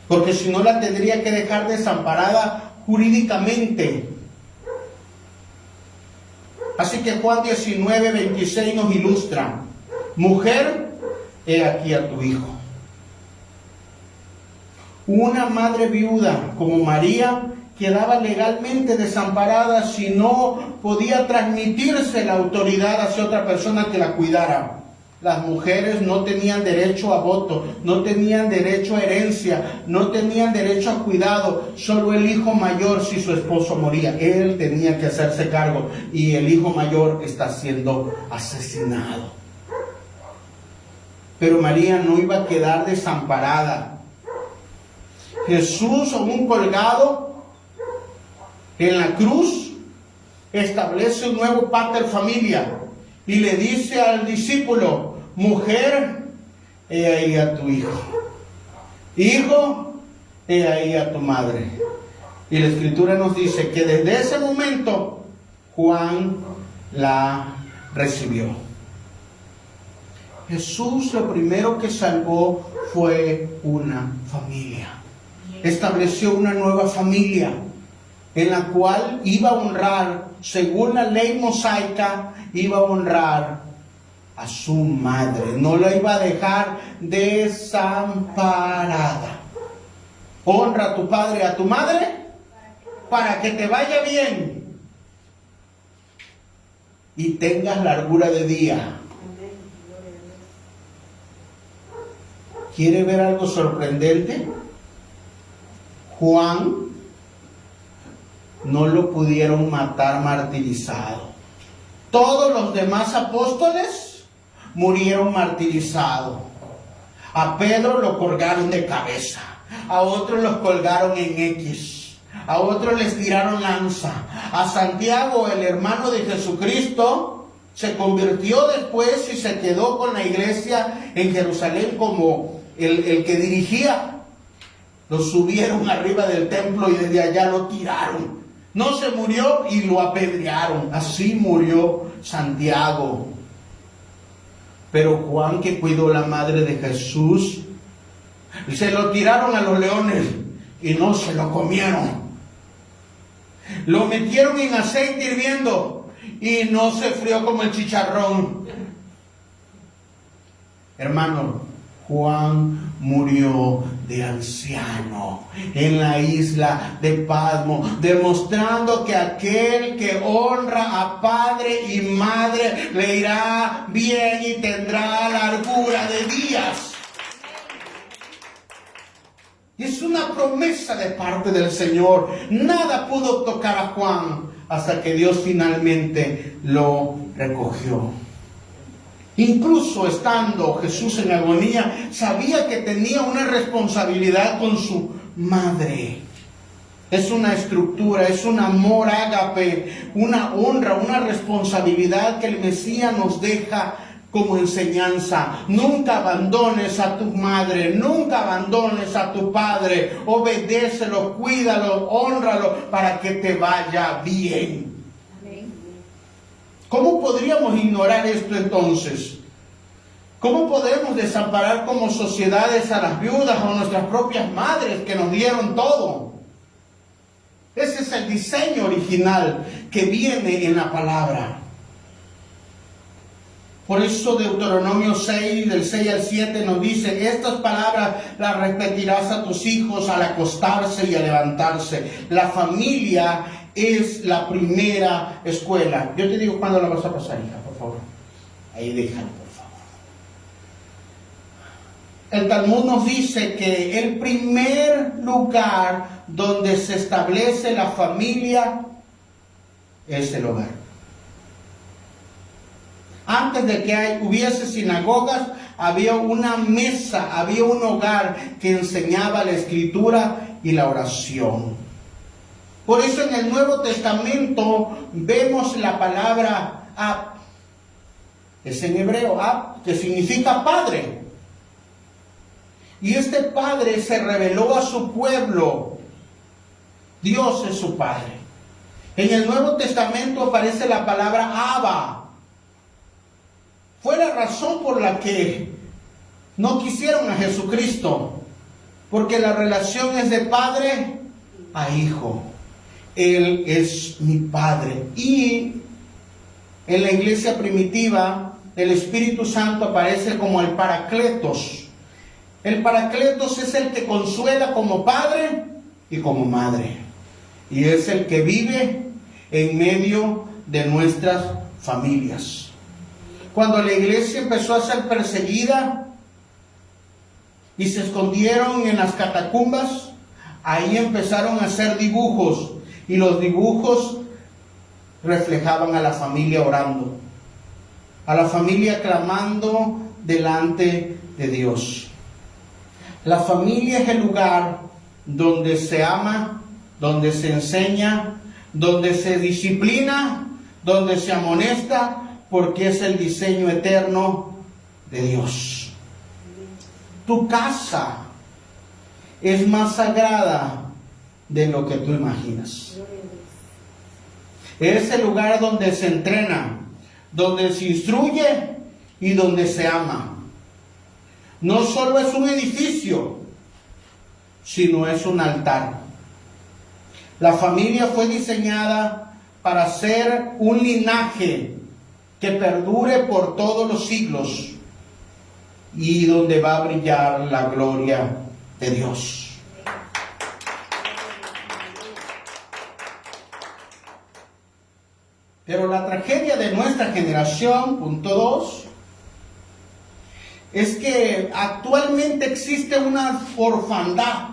Porque si no, la tendría que dejar desamparada jurídicamente. Así que Juan 19:26 nos ilustra: mujer, he aquí a tu hijo. Una madre viuda como María quedaba legalmente desamparada si no podía transmitirse la autoridad hacia otra persona que la cuidara. Las mujeres no tenían derecho a voto, no tenían derecho a herencia, no tenían derecho a cuidado. Solo el hijo mayor, si su esposo moría, él tenía que hacerse cargo. Y el hijo mayor está siendo asesinado. Pero María no iba a quedar desamparada. Jesús, aún colgado en la cruz, establece un nuevo pater familia y le dice al discípulo: mujer, he ahí a tu hijo. Hijo, he ahí a tu madre. Y la Escritura nos dice que desde ese momento Juan la recibió. Jesús lo primero que salvó fue una familia. Estableció una nueva familia en la cual iba a honrar, según la ley mosaica, iba a honrar a su madre. No la iba a dejar desamparada. Honra a tu padre y a tu madre para que te vaya bien y tengas largura de día. ¿Quiere ver algo sorprendente? Juan no lo pudieron matar martirizado. Todos los demás apóstoles murieron martirizados. A Pedro lo colgaron de cabeza, a otros los colgaron en X, a otros les tiraron lanza. A Santiago, el hermano de Jesucristo, se convirtió después y se quedó con la iglesia en Jerusalén como el que dirigía. Lo subieron arriba del templo y desde allá lo tiraron. No se murió y lo apedrearon. Así murió Santiago. Pero Juan, que cuidó la madre de Jesús, se lo tiraron a los leones y no se lo comieron. Lo metieron en aceite hirviendo y no se frió como el chicharrón. Hermano, Juan murió de anciano en la isla de Patmos, demostrando que aquel que honra a padre y madre le irá bien y tendrá largura de días. Y es una promesa de parte del Señor. Nada pudo tocar a Juan hasta que Dios finalmente lo recogió. Incluso estando Jesús en agonía, sabía que tenía una responsabilidad con su madre. Es una estructura, es un amor ágape, una honra, una responsabilidad que el Mesías nos deja como enseñanza. Nunca abandones a tu madre, nunca abandones a tu padre. Obedécelo, cuídalo, hónralo para que te vaya bien. ¿Cómo podríamos ignorar esto entonces? ¿Cómo podemos desamparar como sociedades a las viudas o a nuestras propias madres que nos dieron todo? Ese es el diseño original que viene en la palabra. Por eso Deuteronomio 6, del 6 al 7 nos dice, estas palabras las repetirás a tus hijos al acostarse y a levantarse. La familia es la primera escuela. Yo te digo cuándo la vas a pasar, hija, por favor. Ahí déjalo, por favor. El Talmud nos dice que el primer lugar donde se establece la familia es el hogar. Antes de que hubiese sinagogas, había una mesa, había un hogar que enseñaba la escritura y la oración. Por eso en el Nuevo Testamento vemos la palabra Ab. Es en hebreo Ab, que significa padre. Y este padre se reveló a su pueblo. Dios es su padre. En el Nuevo Testamento aparece la palabra Abba. Fue la razón por la que no quisieron a Jesucristo, porque la relación es de padre a hijo. Él es mi padre. Y en la iglesia primitiva, el Espíritu Santo aparece como el Paracletos. El Paracletos es el que consuela como padre y como madre. Y es el que vive en medio de nuestras familias. Cuando la iglesia empezó a ser perseguida y se escondieron en las catacumbas, ahí empezaron a hacer dibujos. Y los dibujos reflejaban a la familia orando, a la familia clamando delante de Dios. La familia es el lugar donde se ama, donde se enseña, donde se disciplina, donde se amonesta, porque es el diseño eterno de Dios. Tu casa es más sagrada de lo que tú imaginas. Es el lugar donde se entrena, donde se instruye y donde se ama. No solo es un edificio, sino es un altar. La familia fue diseñada para ser un linaje que perdure por todos los siglos y donde va a brillar la gloria de Dios. Pero la tragedia de nuestra generación, punto 2, es que actualmente existe una orfandad.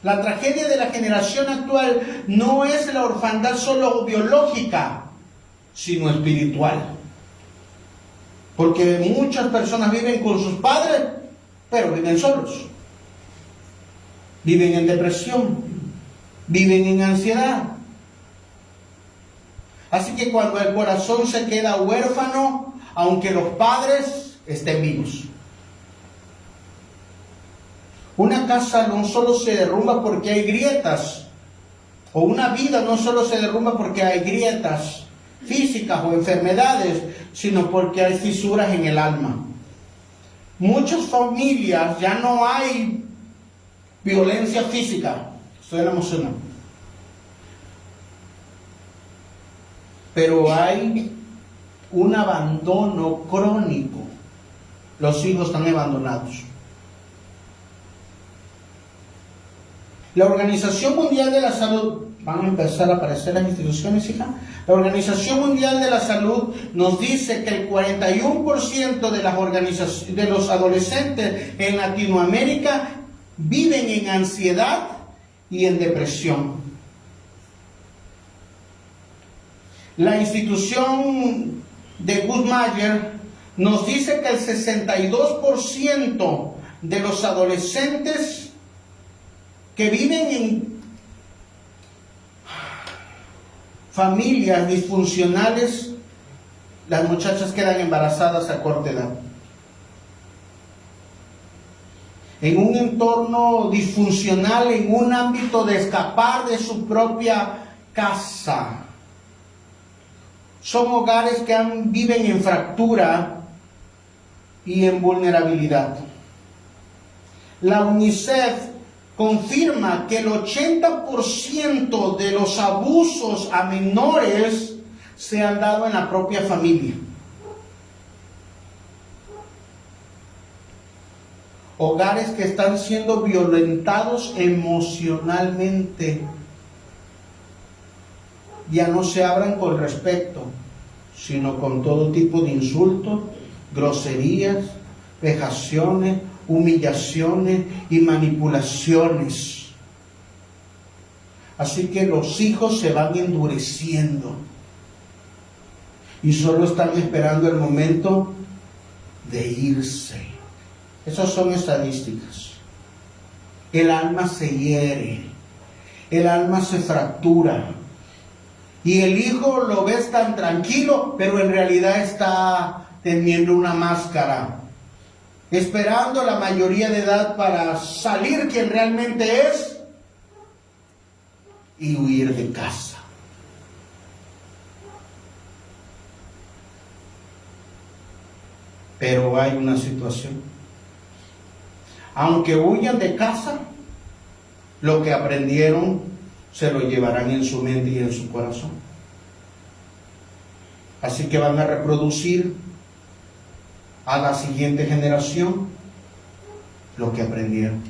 La tragedia de la generación actual no es la orfandad solo biológica, sino espiritual. Porque muchas personas viven con sus padres, pero viven solos. Viven en depresión, viven en ansiedad. Así que cuando el corazón se queda huérfano, aunque los padres estén vivos. Una casa no solo se derrumba porque hay grietas, o una vida no solo se derrumba porque hay grietas físicas o enfermedades, sino porque hay fisuras en el alma. Muchas familias ya no hay violencia física, estoy emocionado, pero hay un abandono crónico. Los hijos están abandonados. La Organización Mundial de la Salud, van a empezar a aparecer las instituciones, hija. La Organización Mundial de la Salud nos dice que el 41% de los adolescentes en Latinoamérica viven en ansiedad y en depresión. La institución de Guttmacher nos dice que el 62% de los adolescentes que viven en familias disfuncionales, las muchachas quedan embarazadas a corta edad. En un entorno disfuncional, en un ámbito de escapar de su propia casa. Son hogares que viven en fractura y en vulnerabilidad. La UNICEF confirma que el 80% de los abusos a menores se han dado en la propia familia. Hogares que están siendo violentados emocionalmente. Ya no se hablan con respeto, sino con todo tipo de insultos, groserías, vejaciones, humillaciones y manipulaciones. Así que los hijos se van endureciendo y solo están esperando el momento de irse. Esas son estadísticas. El alma se hiere, el alma se fractura. Y el hijo lo ves tan tranquilo, pero en realidad está teniendo una máscara, esperando la mayoría de edad para salir quien realmente es y huir de casa. Pero hay una situación. Aunque huyan de casa, lo que aprendieron se lo llevarán en su mente y en su corazón. Así que van a reproducir a la siguiente generación lo que aprendieron.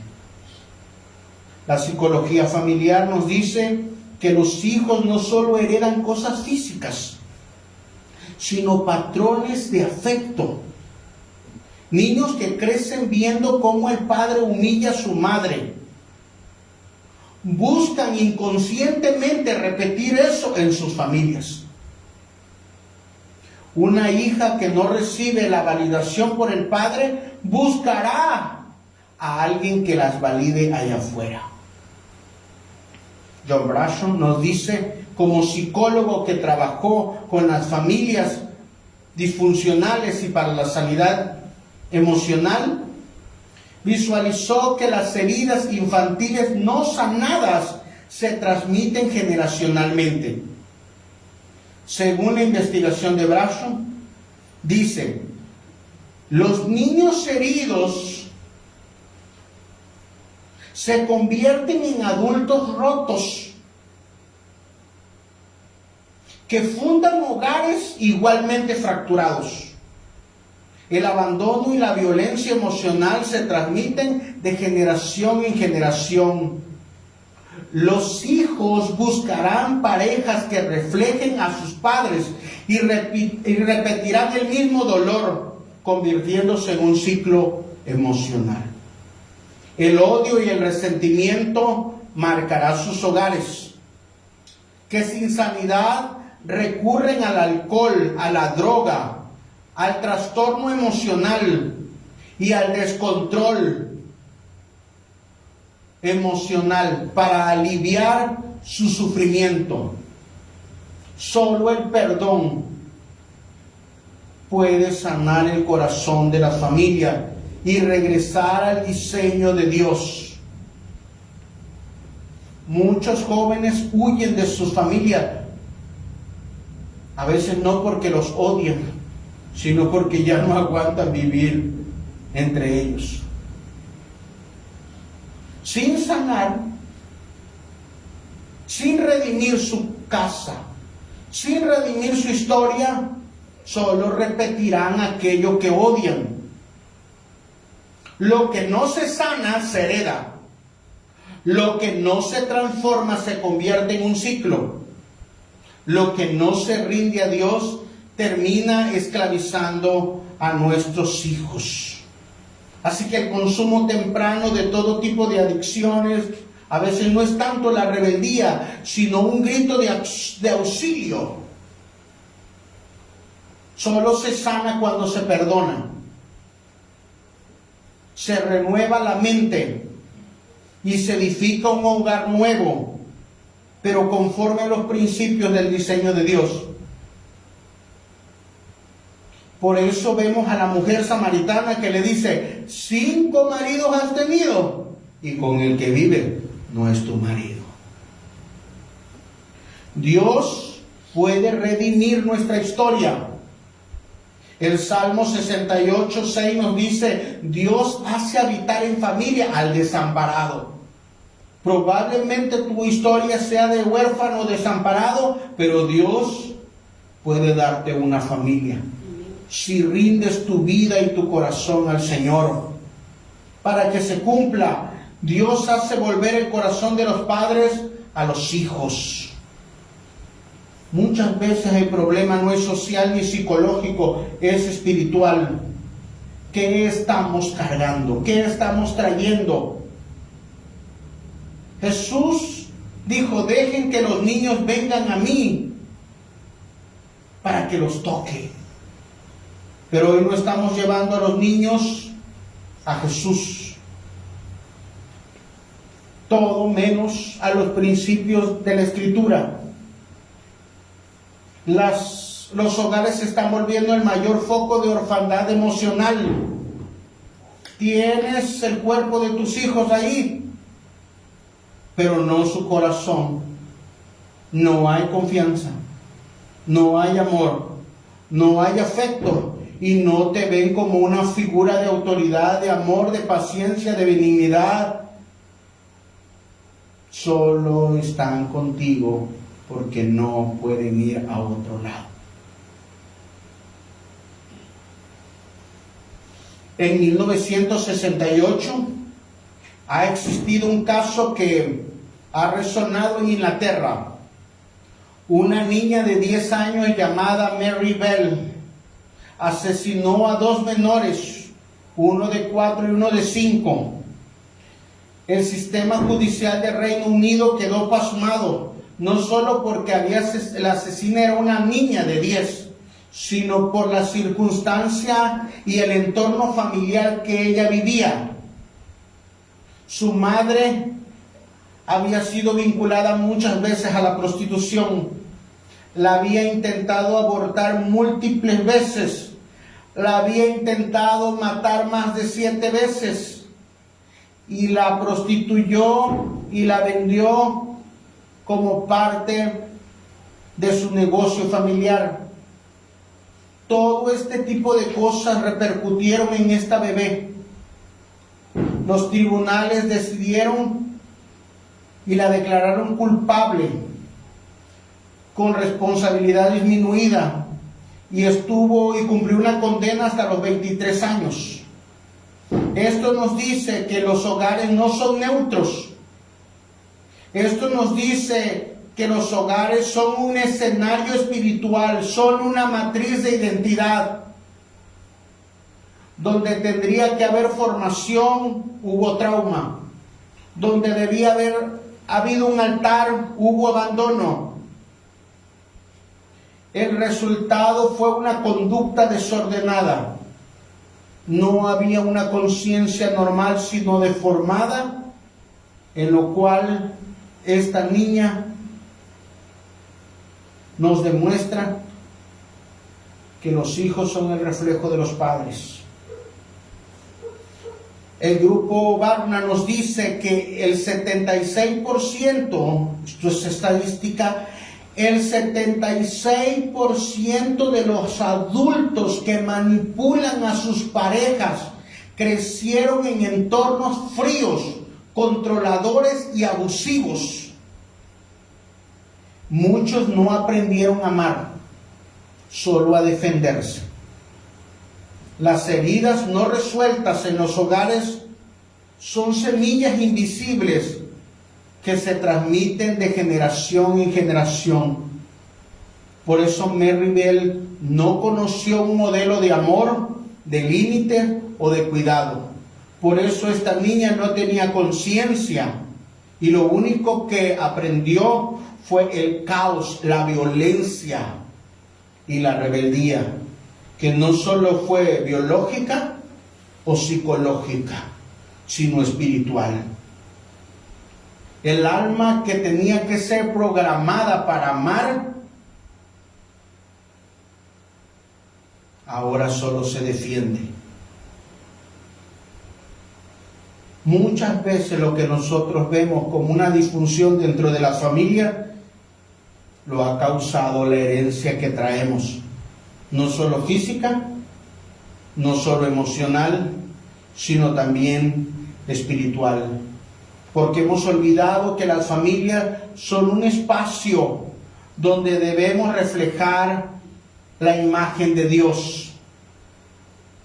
La psicología familiar nos dice que los hijos no solo heredan cosas físicas, sino patrones de afecto. Niños que crecen viendo cómo el padre humilla a su madre, buscan inconscientemente repetir eso en sus familias. Una hija que no recibe la validación por el padre buscará a alguien que las valide allá afuera. John Bradshaw nos dice, como psicólogo que trabajó con las familias disfuncionales y para la sanidad emocional, visualizó que las heridas infantiles no sanadas se transmiten generacionalmente. Según la investigación de Bradshaw, dice, los niños heridos se convierten en adultos rotos que fundan hogares igualmente fracturados. El abandono y la violencia emocional se transmiten de generación en generación. Los hijos buscarán parejas que reflejen a sus padres y repetirán el mismo dolor, convirtiéndose en un ciclo emocional. El odio y el resentimiento marcará sus hogares, que sin sanidad recurren al alcohol, a la droga, al trastorno emocional y al descontrol emocional para aliviar su sufrimiento. Solo el perdón puede sanar el corazón de la familia y regresar al diseño de Dios. Muchos jóvenes huyen de sus familias, a veces no porque los odian, sino porque ya no aguantan vivir entre ellos. Sin sanar, sin redimir su casa, sin redimir su historia, solo repetirán aquello que odian. Lo que no se sana se hereda. Lo que no se transforma se convierte en un ciclo. Lo que no se rinde a Dios termina esclavizando a nuestros hijos. Así que el consumo temprano de todo tipo de adicciones a veces no es tanto la rebeldía, sino un grito de auxilio. Solo se sana cuando se perdona. Se renueva la mente y se edifica un hogar nuevo, pero conforme a los principios del diseño de Dios. Por eso vemos a la mujer samaritana que le dice: 5 maridos has tenido y con el que vive no es tu marido. Dios puede redimir nuestra historia. El Salmo 68:6 nos dice: Dios hace habitar en familia al desamparado. Probablemente tu historia sea de huérfano desamparado, pero Dios puede darte una familia si rindes tu vida y tu corazón al Señor. Para que se cumpla, Dios hace volver el corazón de los padres a los hijos. Muchas veces el problema no es social ni psicológico, es espiritual. ¿Qué estamos cargando? ¿Qué estamos trayendo? Jesús dijo: dejen que los niños vengan a mí para que los toque. Pero hoy no estamos llevando a los niños a Jesús. Todo menos a los principios de la Escritura. Los hogares se están volviendo el mayor foco de orfandad emocional. Tienes el cuerpo de tus hijos ahí, pero no su corazón. No hay confianza, no hay amor, no hay afecto, y no te ven como una figura de autoridad, de amor, de paciencia, de benignidad. Solo están contigo porque no pueden ir a otro lado. En 1968 ha existido un caso que ha resonado en Inglaterra. Una niña de 10 años llamada Mary Bell asesinó a 2 menores, uno de 4 y uno de 5. El sistema judicial del Reino Unido quedó pasmado, no solo porque la asesina era una niña de 10, sino por la circunstancia y el entorno familiar que ella vivía. Su madre había sido vinculada muchas veces a la prostitución. La había intentado abortar múltiples veces. La había intentado matar más de 7 veces. Y la prostituyó y la vendió como parte de su negocio familiar. Todo este tipo de cosas repercutieron en esta bebé. Los tribunales decidieron y la declararon culpable con responsabilidad disminuida, y cumplió una condena hasta los 23 años. Esto nos dice que los hogares no son neutros. Esto nos dice que los hogares son un escenario espiritual, son una matriz de identidad. Donde tendría que haber formación, hubo trauma. Donde debía haber habido un altar, hubo abandono. El resultado fue una conducta desordenada. No había una conciencia normal, sino deformada, en lo cual esta niña nos demuestra que los hijos son el reflejo de los padres. El grupo Barna nos dice que el 76%, esto es estadística, el 76% de los adultos que manipulan a sus parejas crecieron en entornos fríos, controladores y abusivos. Muchos no aprendieron a amar, solo a defenderse. Las heridas no resueltas en los hogares son semillas invisibles que se transmiten de generación en generación. Por eso Mary Bell no conoció un modelo de amor, de límite o de cuidado. Por eso esta niña no tenía conciencia, y lo único que aprendió fue el caos, la violencia y la rebeldía. que no solo fue biológica o psicológica, sino espiritual. El alma que tenía que ser programada para amar, ahora solo se defiende. Muchas veces lo que nosotros vemos como una disfunción dentro de la familia lo ha causado la herencia que traemos, no solo física, no solo emocional, sino también espiritual. Porque hemos olvidado que las familias son un espacio donde debemos reflejar la imagen de Dios.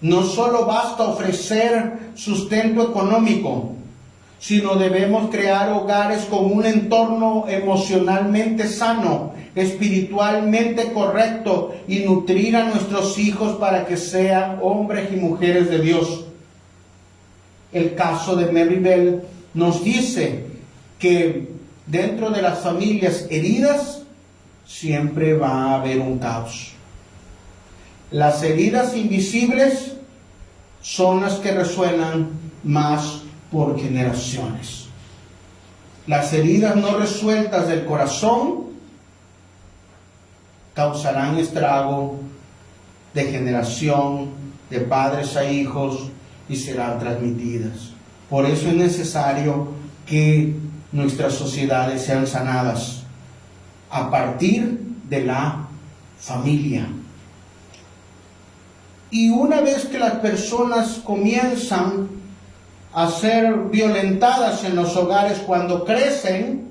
No solo basta ofrecer sustento económico, sino debemos crear hogares con un entorno emocionalmente sano, espiritualmente correcto y nutrir a nuestros hijos para que sean hombres y mujeres de Dios. El caso de Mary Bell nos dice que dentro de las familias heridas siempre va a haber un caos. Las heridas invisibles son las que resuenan más por generaciones. Las heridas no resueltas del corazón causarán estrago de generación, de padres a hijos, y serán transmitidas. Por eso es necesario que nuestras sociedades sean sanadas a partir de la familia. Y una vez que las personas comienzan a ser violentadas en los hogares cuando crecen,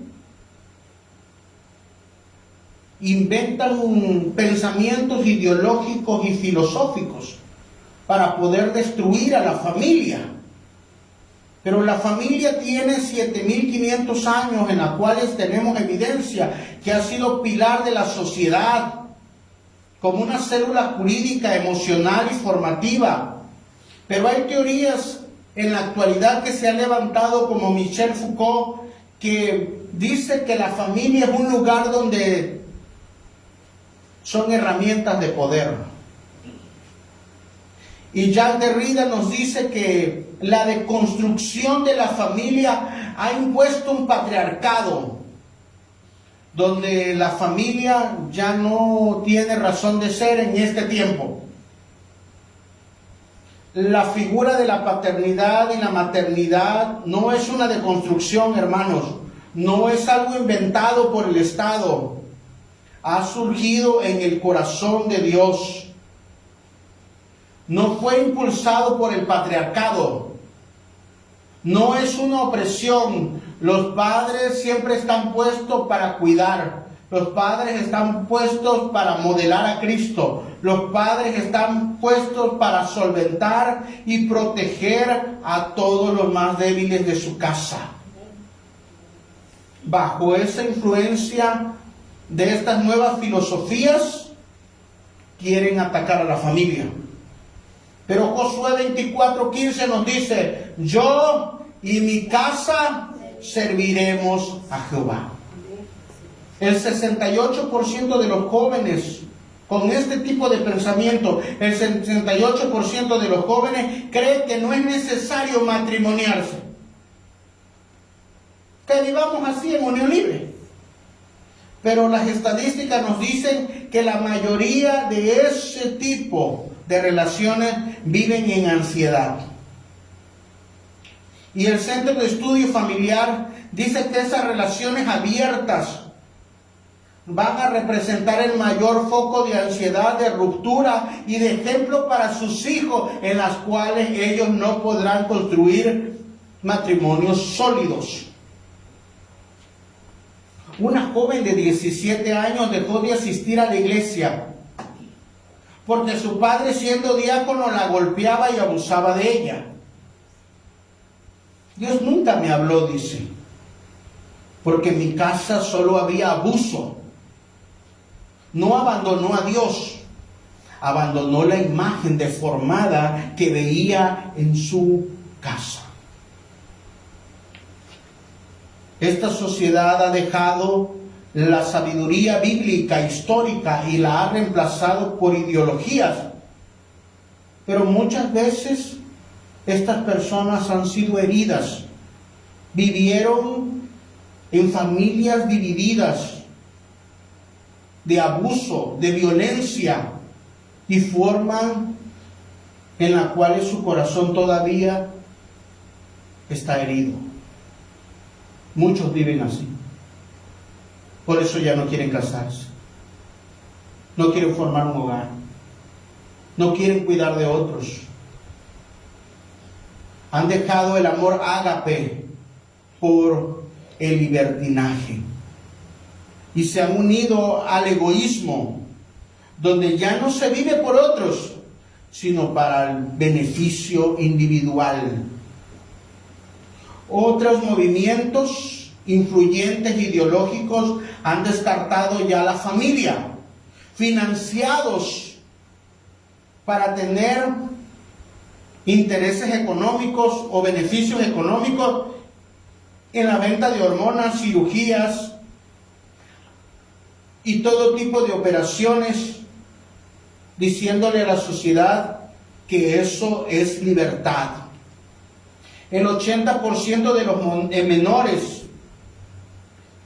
inventan pensamientos ideológicos y filosóficos para poder destruir a la familia. Pero la familia tiene 7.500 años en los cuales tenemos evidencia que ha sido pilar de la sociedad, como una célula jurídica, emocional y formativa. Pero hay teorías en la actualidad que se han levantado, como Michel Foucault, que dice que la familia es un lugar donde son herramientas de poder. Y Jacques Derrida nos dice que la deconstrucción de la familia ha impuesto un patriarcado, donde la familia ya no tiene razón de ser en este tiempo. La figura de la paternidad y la maternidad no es una deconstrucción, hermanos, no es algo inventado por el Estado, ha surgido en el corazón de Dios. No fue impulsado por el patriarcado, no es una opresión. Los padres siempre están puestos para cuidar, los padres están puestos para modelar a Cristo, los padres están puestos para solventar y proteger a todos los más débiles de su casa. Bajo esa influencia de estas nuevas filosofías, quieren atacar a la familia. Pero Josué 24:15 nos dice: yo y mi casa serviremos a Jehová. El 68% de los jóvenes con este tipo de pensamiento, el 68% de los jóvenes cree que no es necesario matrimoniarse, que vivamos así en unión libre. Pero las estadísticas nos dicen que la mayoría de ese tipo de relaciones viven en ansiedad. Y el Centro de Estudio Familiar dice que esas relaciones abiertas van a representar el mayor foco de ansiedad, de ruptura y de ejemplo para sus hijos, en las cuales ellos no podrán construir matrimonios sólidos. Una joven de 17 años dejó de asistir a la iglesia porque su padre, siendo diácono, la golpeaba y abusaba de ella. Dios nunca me habló, dice, porque en mi casa solo había abuso. No abandonó a Dios, abandonó la imagen deformada que veía en su casa. Esta sociedad ha dejado la sabiduría bíblica histórica y la ha reemplazado por ideologías Pero muchas veces estas personas han sido heridas, vivieron en familias divididas, de abuso, de violencia, y forman en la cual su corazón todavía está herido. Muchos viven así. Por eso ya no quieren casarse. No quieren formar un hogar. No quieren cuidar de otros. Han dejado el amor ágape por el libertinaje. Y se han unido al egoísmo, donde ya no se vive por otros, sino para el beneficio individual. Otros movimientos influyentes ideológicos han descartado ya la familia, financiados para tener intereses económicos o beneficios económicos en la venta de hormonas, cirugías y todo tipo de operaciones, diciéndole a la sociedad que eso es libertad. El 80% de los menores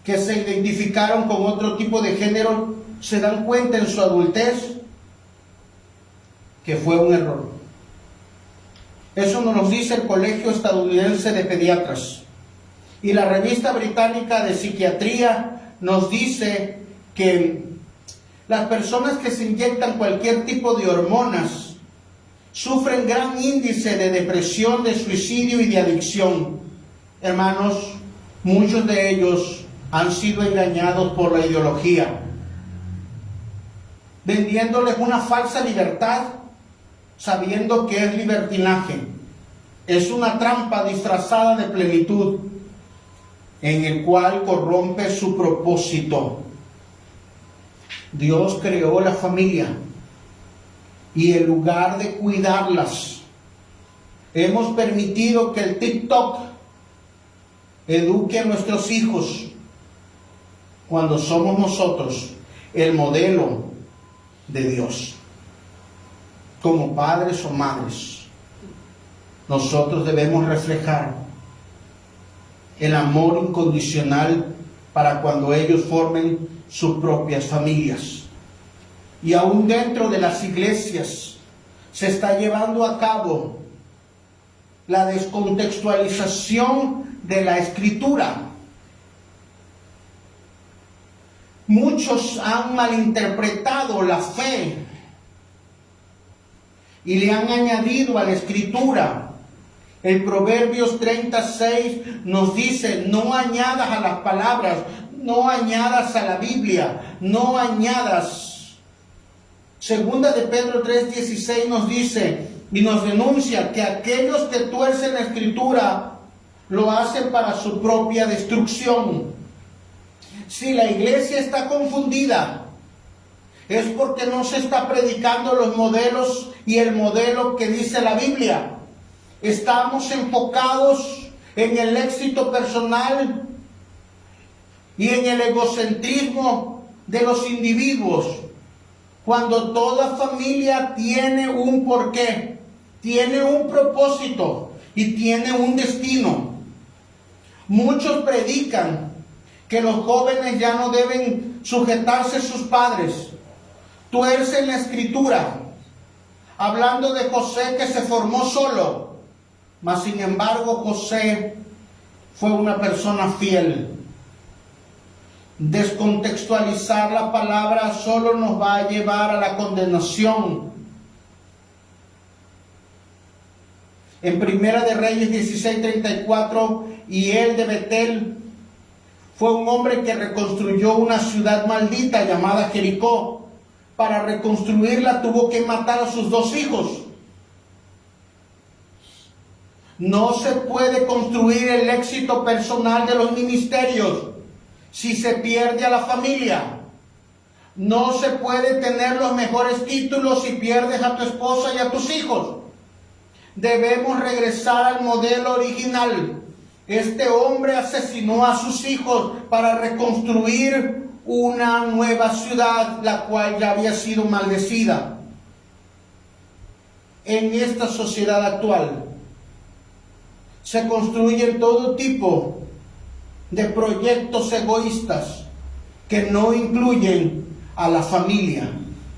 que se identificaron con otro tipo de género se dan cuenta en su adultez que fue un error. Eso nos lo dice el Colegio Estadounidense de Pediatras. Y la revista británica de psiquiatría nos dice que las personas que se inyectan cualquier tipo de hormonas sufren gran índice de depresión, de suicidio y de adicción. Hermanos, muchos de ellos han sido engañados por la ideología, vendiéndoles una falsa libertad, sabiendo que es libertinaje. Es una trampa disfrazada de plenitud, en el cual corrompe su propósito. Dios creó la familia, y en lugar de cuidarlas, hemos permitido que el TikTok eduque a nuestros hijos, cuando somos nosotros el modelo de Dios. Como padres o madres, nosotros debemos reflejar el amor incondicional para cuando ellos formen sus propias familias. Y aún dentro de las iglesias se está llevando a cabo la descontextualización de la Escritura. Muchos han malinterpretado la fe y le han añadido a la Escritura. El Proverbios 36 nos dice: no añadas a las palabras, no añadas a la Biblia, no añadas. Segunda de Pedro 3:16 nos dice y nos denuncia que aquellos que tuercen la Escritura lo hacen para su propia destrucción. Si la iglesia está confundida, es porque no se está predicando los modelos y el modelo que dice la Biblia. Estamos enfocados en el éxito personal y en el egocentrismo de los individuos, cuando toda familia tiene un porqué, tiene un propósito y tiene un destino. Muchos predican que los jóvenes ya no deben sujetarse a sus padres, tuercen la Escritura, hablando de José que se formó solo, mas sin embargo José fue una persona fiel. Descontextualizar la palabra solo nos va a llevar a la condenación. En Primera de Reyes 16:34, y él de Betel fue un hombre que reconstruyó una ciudad maldita llamada Jericó. Para reconstruirla tuvo que matar a sus 2 hijos. No se puede construir el éxito personal de los ministerios si se pierde a la familia. No se puede tener los mejores títulos si pierdes a tu esposa y a tus hijos. Debemos regresar al modelo original. Este hombre asesinó a sus hijos para reconstruir una nueva ciudad, la cual ya había sido maldecida. en esta sociedad actual. Se construyen todo tipo de proyectos egoístas que no incluyen a la familia,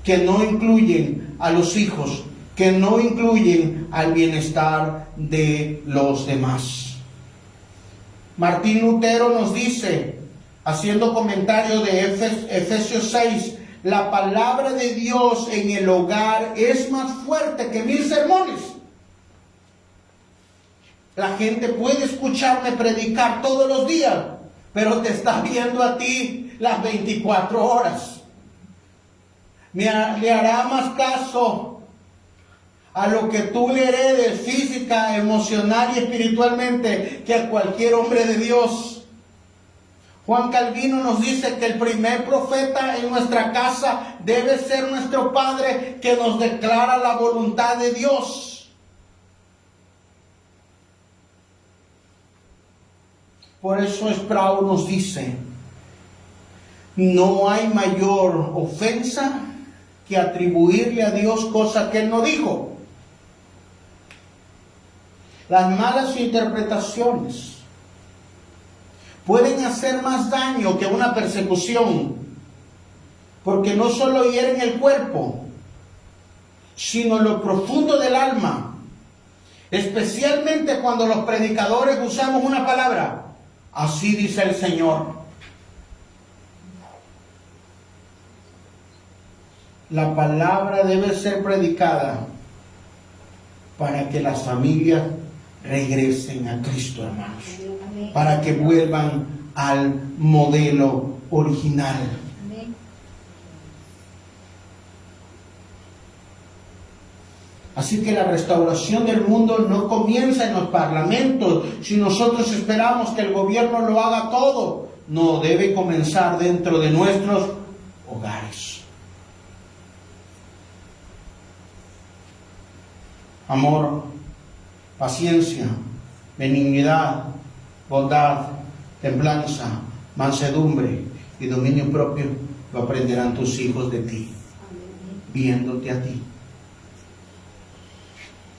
que no incluyen a los hijos, que no incluyen al bienestar de los demás. Martín Lutero nos dice, haciendo comentario de Efesios 6, la palabra de Dios en el hogar es más fuerte que 1000 sermones. La gente puede escucarme predicar todos los días, pero te está viendo a ti las 24 horas. Le hará más caso a lo que tú le heredes física, emocional y espiritualmente que a cualquier hombre de Dios. Juan Calvino nos dice que el primer profeta en nuestra casa debe ser nuestro padre, que nos declara la voluntad de Dios. Por eso Sproul nos dice, no hay mayor ofensa que atribuirle a Dios cosas que Él no dijo. Las malas interpretaciones pueden hacer más daño que una persecución, porque no solo hieren el cuerpo, sino lo profundo del alma, especialmente cuando los predicadores usamos una palabra. Así dice el Señor. La palabra debe ser predicada para que las familias regresen a Cristo, hermanos. Para que vuelvan al modelo original. Así que la restauración del mundo no comienza en los parlamentos. Si nosotros esperamos que el gobierno lo haga todo, no, debe comenzar dentro de nuestros hogares. Amor, paciencia, benignidad, bondad, templanza, mansedumbre y dominio propio lo aprenderán tus hijos de ti, viéndote a ti.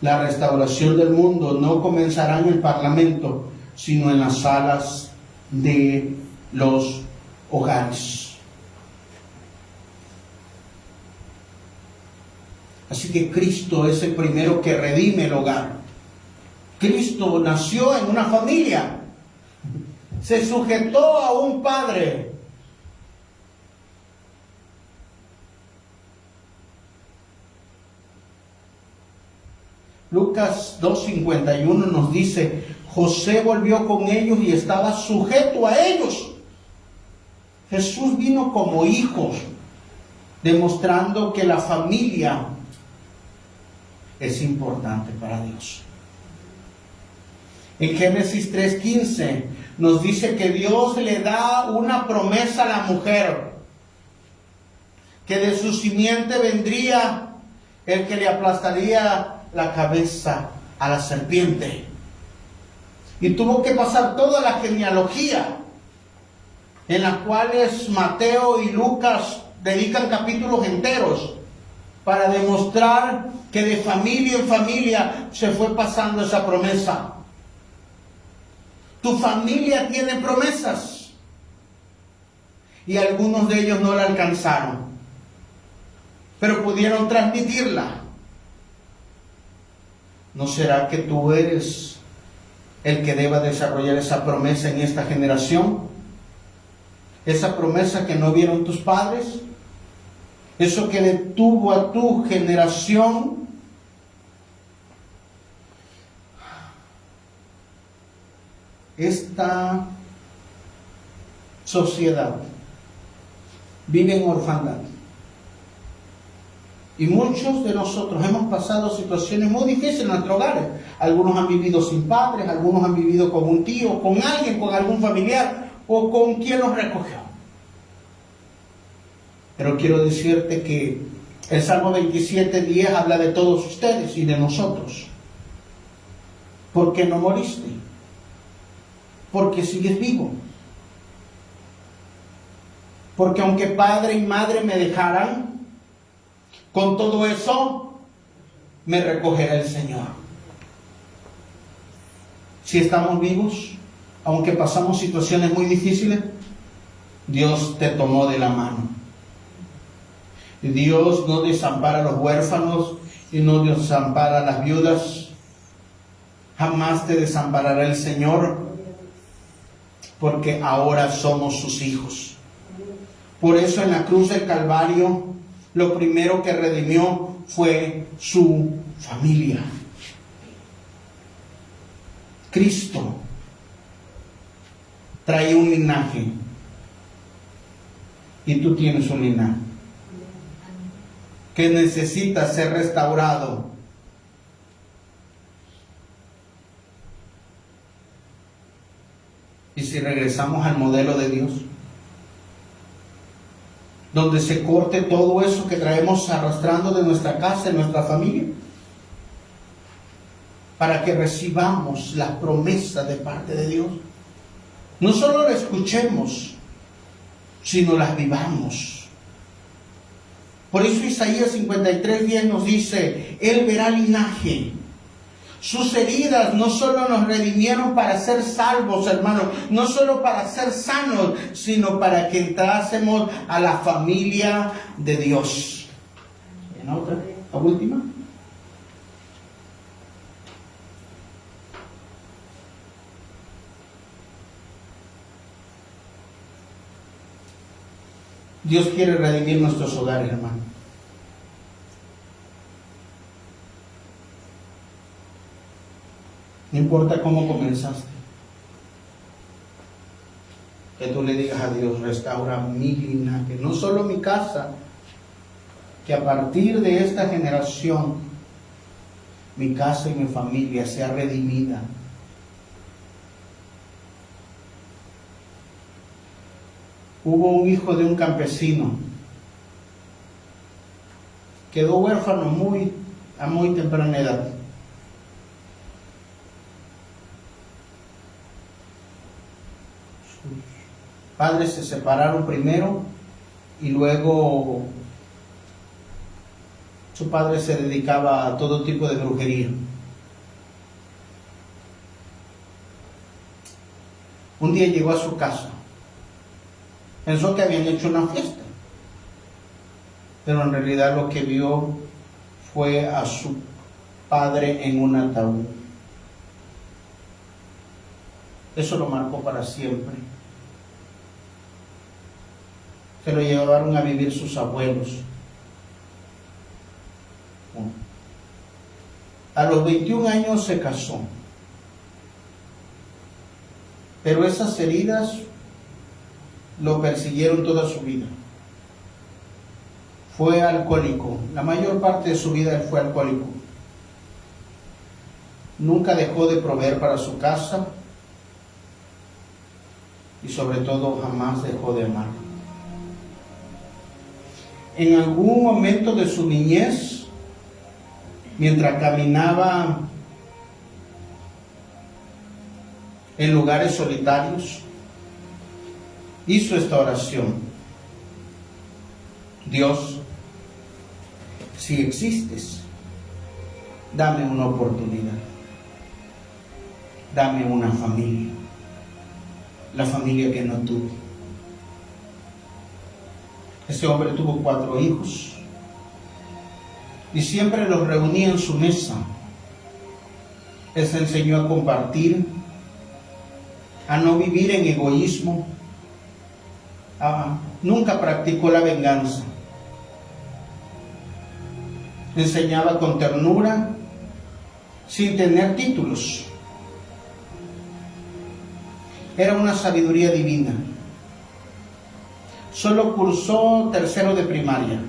La restauración del mundo no comenzará en el parlamento, sino en las salas de los hogares. Así que Cristo es el primero que redime el hogar. Cristo nació en una familia, se sujetó a un padre. Lucas 2:51 nos dice, José volvió con ellos y estaba sujeto a ellos. Jesús vino como hijos, demostrando que la familia es importante para Dios. En Génesis 3:15 nos dice que Dios le da una promesa a la mujer, que de su simiente vendría el que le aplastaría la cabeza a la serpiente. Y tuvo que pasar toda la genealogía, en las cuales Mateo y Lucas dedican capítulos enteros para demostrar que de familia en familia se fue pasando esa promesa. Tu familia tiene promesas y algunos de ellos no la alcanzaron, pero pudieron transmitirla. ¿No será que tú eres el que deba desarrollar esa promesa en esta generación? Esa promesa que no vieron tus padres, eso que detuvo a tu generación. Esta sociedad vive en orfandad. Y muchos de nosotros hemos pasado situaciones muy difíciles en nuestros hogares. Algunos han vivido sin padres, algunos han vivido con un tío, con alguien, con algún familiar o con quien los recogió. Pero quiero decirte que el Salmo 27:10 habla de todos ustedes y de nosotros. ¿Por qué no moriste? Porque sigues vivo. Porque aunque padre y madre me dejaran, con todo eso, me recogerá el Señor. Si estamos vivos, aunque pasamos situaciones muy difíciles, Dios te tomó de la mano. Dios no desampara a los huérfanos y no desampara a las viudas. Jamás te desamparará el Señor, porque ahora somos sus hijos. Por eso en la cruz del Calvario, lo primero que redimió fue su familia. Cristo trae un linaje y tú tienes un linaje que necesita ser restaurado. Y si regresamos al modelo de Dios, donde se corte todo eso que traemos arrastrando de nuestra casa, de nuestra familia, para que recibamos las promesas de parte de Dios. No solo las escuchemos, sino las vivamos. Por eso Isaías 53:10 nos dice, Él verá linaje. Sus heridas no solo nos redimieron para ser salvos, hermanos, no solo para ser sanos, sino para que entrásemos a la familia de Dios. ¿En otra? ¿La última? Dios quiere redimir nuestros hogares, hermano. No importa cómo comenzaste. Que tú le digas a Dios, restaura mi linaje, no solo mi casa, que a partir de esta generación, mi casa y mi familia sea redimida. Hubo un hijo de un campesino, quedó huérfano a muy temprana edad. Sus padres se separaron primero y luego su padre se dedicaba a todo tipo de brujería. Un día llegó a su casa. Pensó que habían hecho una fiesta, pero en realidad lo que vio fue a su padre en un ataúd. Eso lo marcó para siempre. Se lo llevaron a vivir sus abuelos. A los 21 años se casó, pero esas heridas lo persiguieron toda su vida. Fue alcohólico. La mayor parte de su vida él fue alcohólico. Nunca dejó de proveer para su casa y sobre todo jamás dejó de amar. En algún momento de su niñez, mientras caminaba en lugares solitarios, hizo esta oración: Dios, si existes, dame una oportunidad, dame una familia, la familia que no tuve. Ese hombre tuvo 4 hijos y siempre los reunía en su mesa. Les enseñó a compartir, a no vivir en egoísmo. Nunca practicó la venganza. Enseñaba con ternura, sin tener títulos. Era una sabiduría divina. Solo cursó tercero de primaria,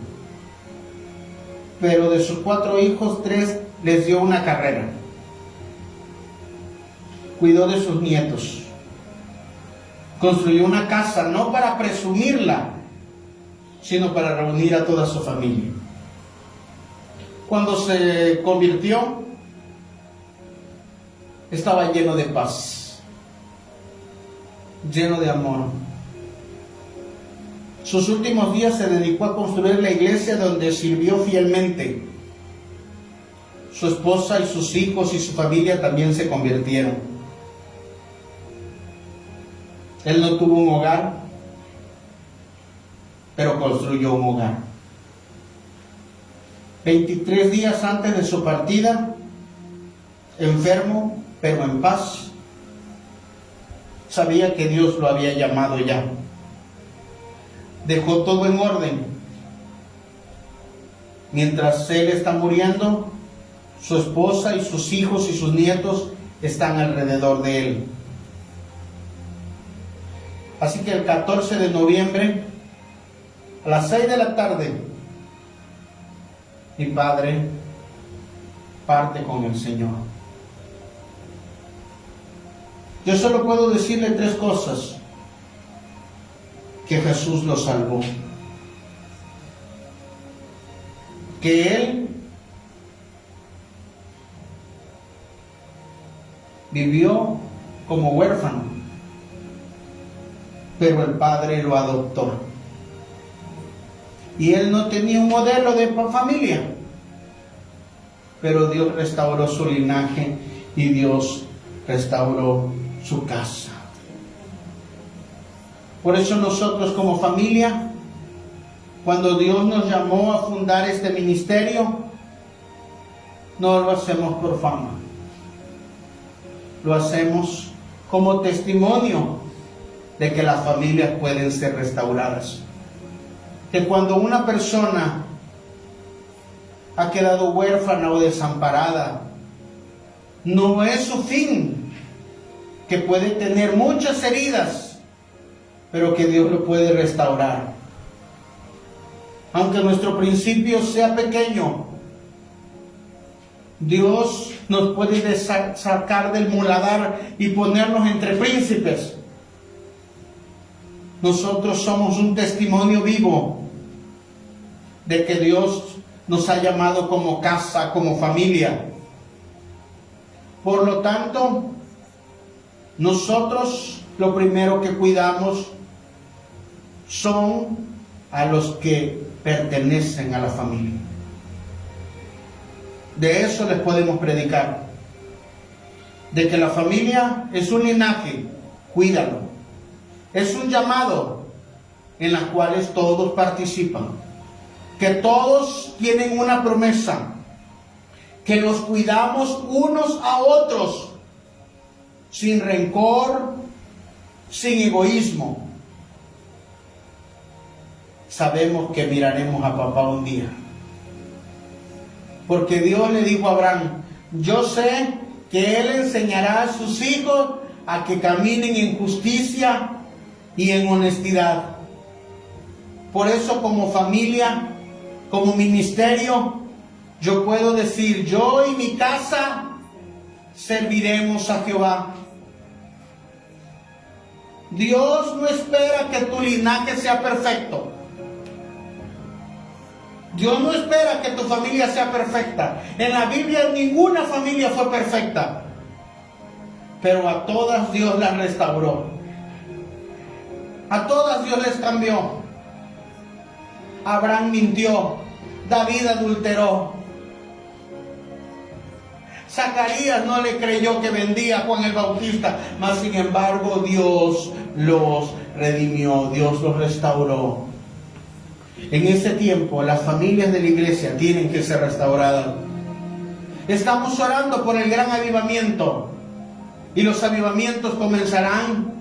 pero de sus 4 hijos, 3 les dio una carrera. Cuidó de sus nietos. Construyó una casa, no para presumirla, sino para reunir a toda su familia. Cuando se convirtió, estaba lleno de paz, lleno de amor. Sus últimos días se dedicó a construir la iglesia donde sirvió fielmente. su esposa y sus hijos y su familia también se convirtieron. Él no tuvo un hogar, pero construyó un hogar. 23 días antes de su partida, enfermo, pero en paz, sabía que Dios lo había llamado ya. Dejó todo en orden. Mientras él está muriendo, su esposa y sus hijos y sus nietos están alrededor de él. Así que el 14 de noviembre, a las 6 de la tarde, mi padre parte con el Señor. Yo solo puedo decirle 3 cosas: que Jesús lo salvó, que Él vivió como huérfano, pero el Padre lo adoptó. Y Él no tenía un modelo de familia, pero Dios restauró su linaje y Dios restauró su casa. Por eso nosotros como familia, cuando Dios nos llamó a fundar este ministerio, no lo hacemos por fama. Lo hacemos como testimonio de que las familias pueden ser restauradas. Que cuando una persona ha quedado huérfana o desamparada, no es su fin, que puede tener muchas heridas, pero que Dios lo puede restaurar. Aunque nuestro principio sea pequeño, Dios nos puede sacar del muladar y ponernos entre príncipes. Nosotros somos un testimonio vivo de que Dios nos ha llamado como casa, como familia. Por lo tanto, nosotros lo primero que cuidamos son a los que pertenecen a la familia. De eso les podemos predicar. De que la familia es un linaje, cuídalo. Es un llamado en el cual todos participan. Que todos tienen una promesa. Que nos cuidamos unos a otros. Sin rencor, sin egoísmo. Sabemos que miraremos a papá un día. Porque Dios le dijo a Abraham: yo sé que Él enseñará a sus hijos a que caminen en justicia y en honestidad. Por eso, como familia, como ministerio, yo puedo decir: yo y mi casa serviremos a Jehová. Dios no espera que tu linaje sea perfecto. Dios no espera que tu familia sea perfecta. En la Biblia ninguna familia fue perfecta, pero a todas Dios las restauró. A todas Dios les cambió. Abraham mintió, David adulteró, Zacarías no le creyó que vendía a Juan el Bautista, mas sin embargo Dios los redimió, Dios los restauró. En ese tiempo las familias de la iglesia tienen que ser restauradas. Estamos orando por el gran avivamiento, y los avivamientos comenzarán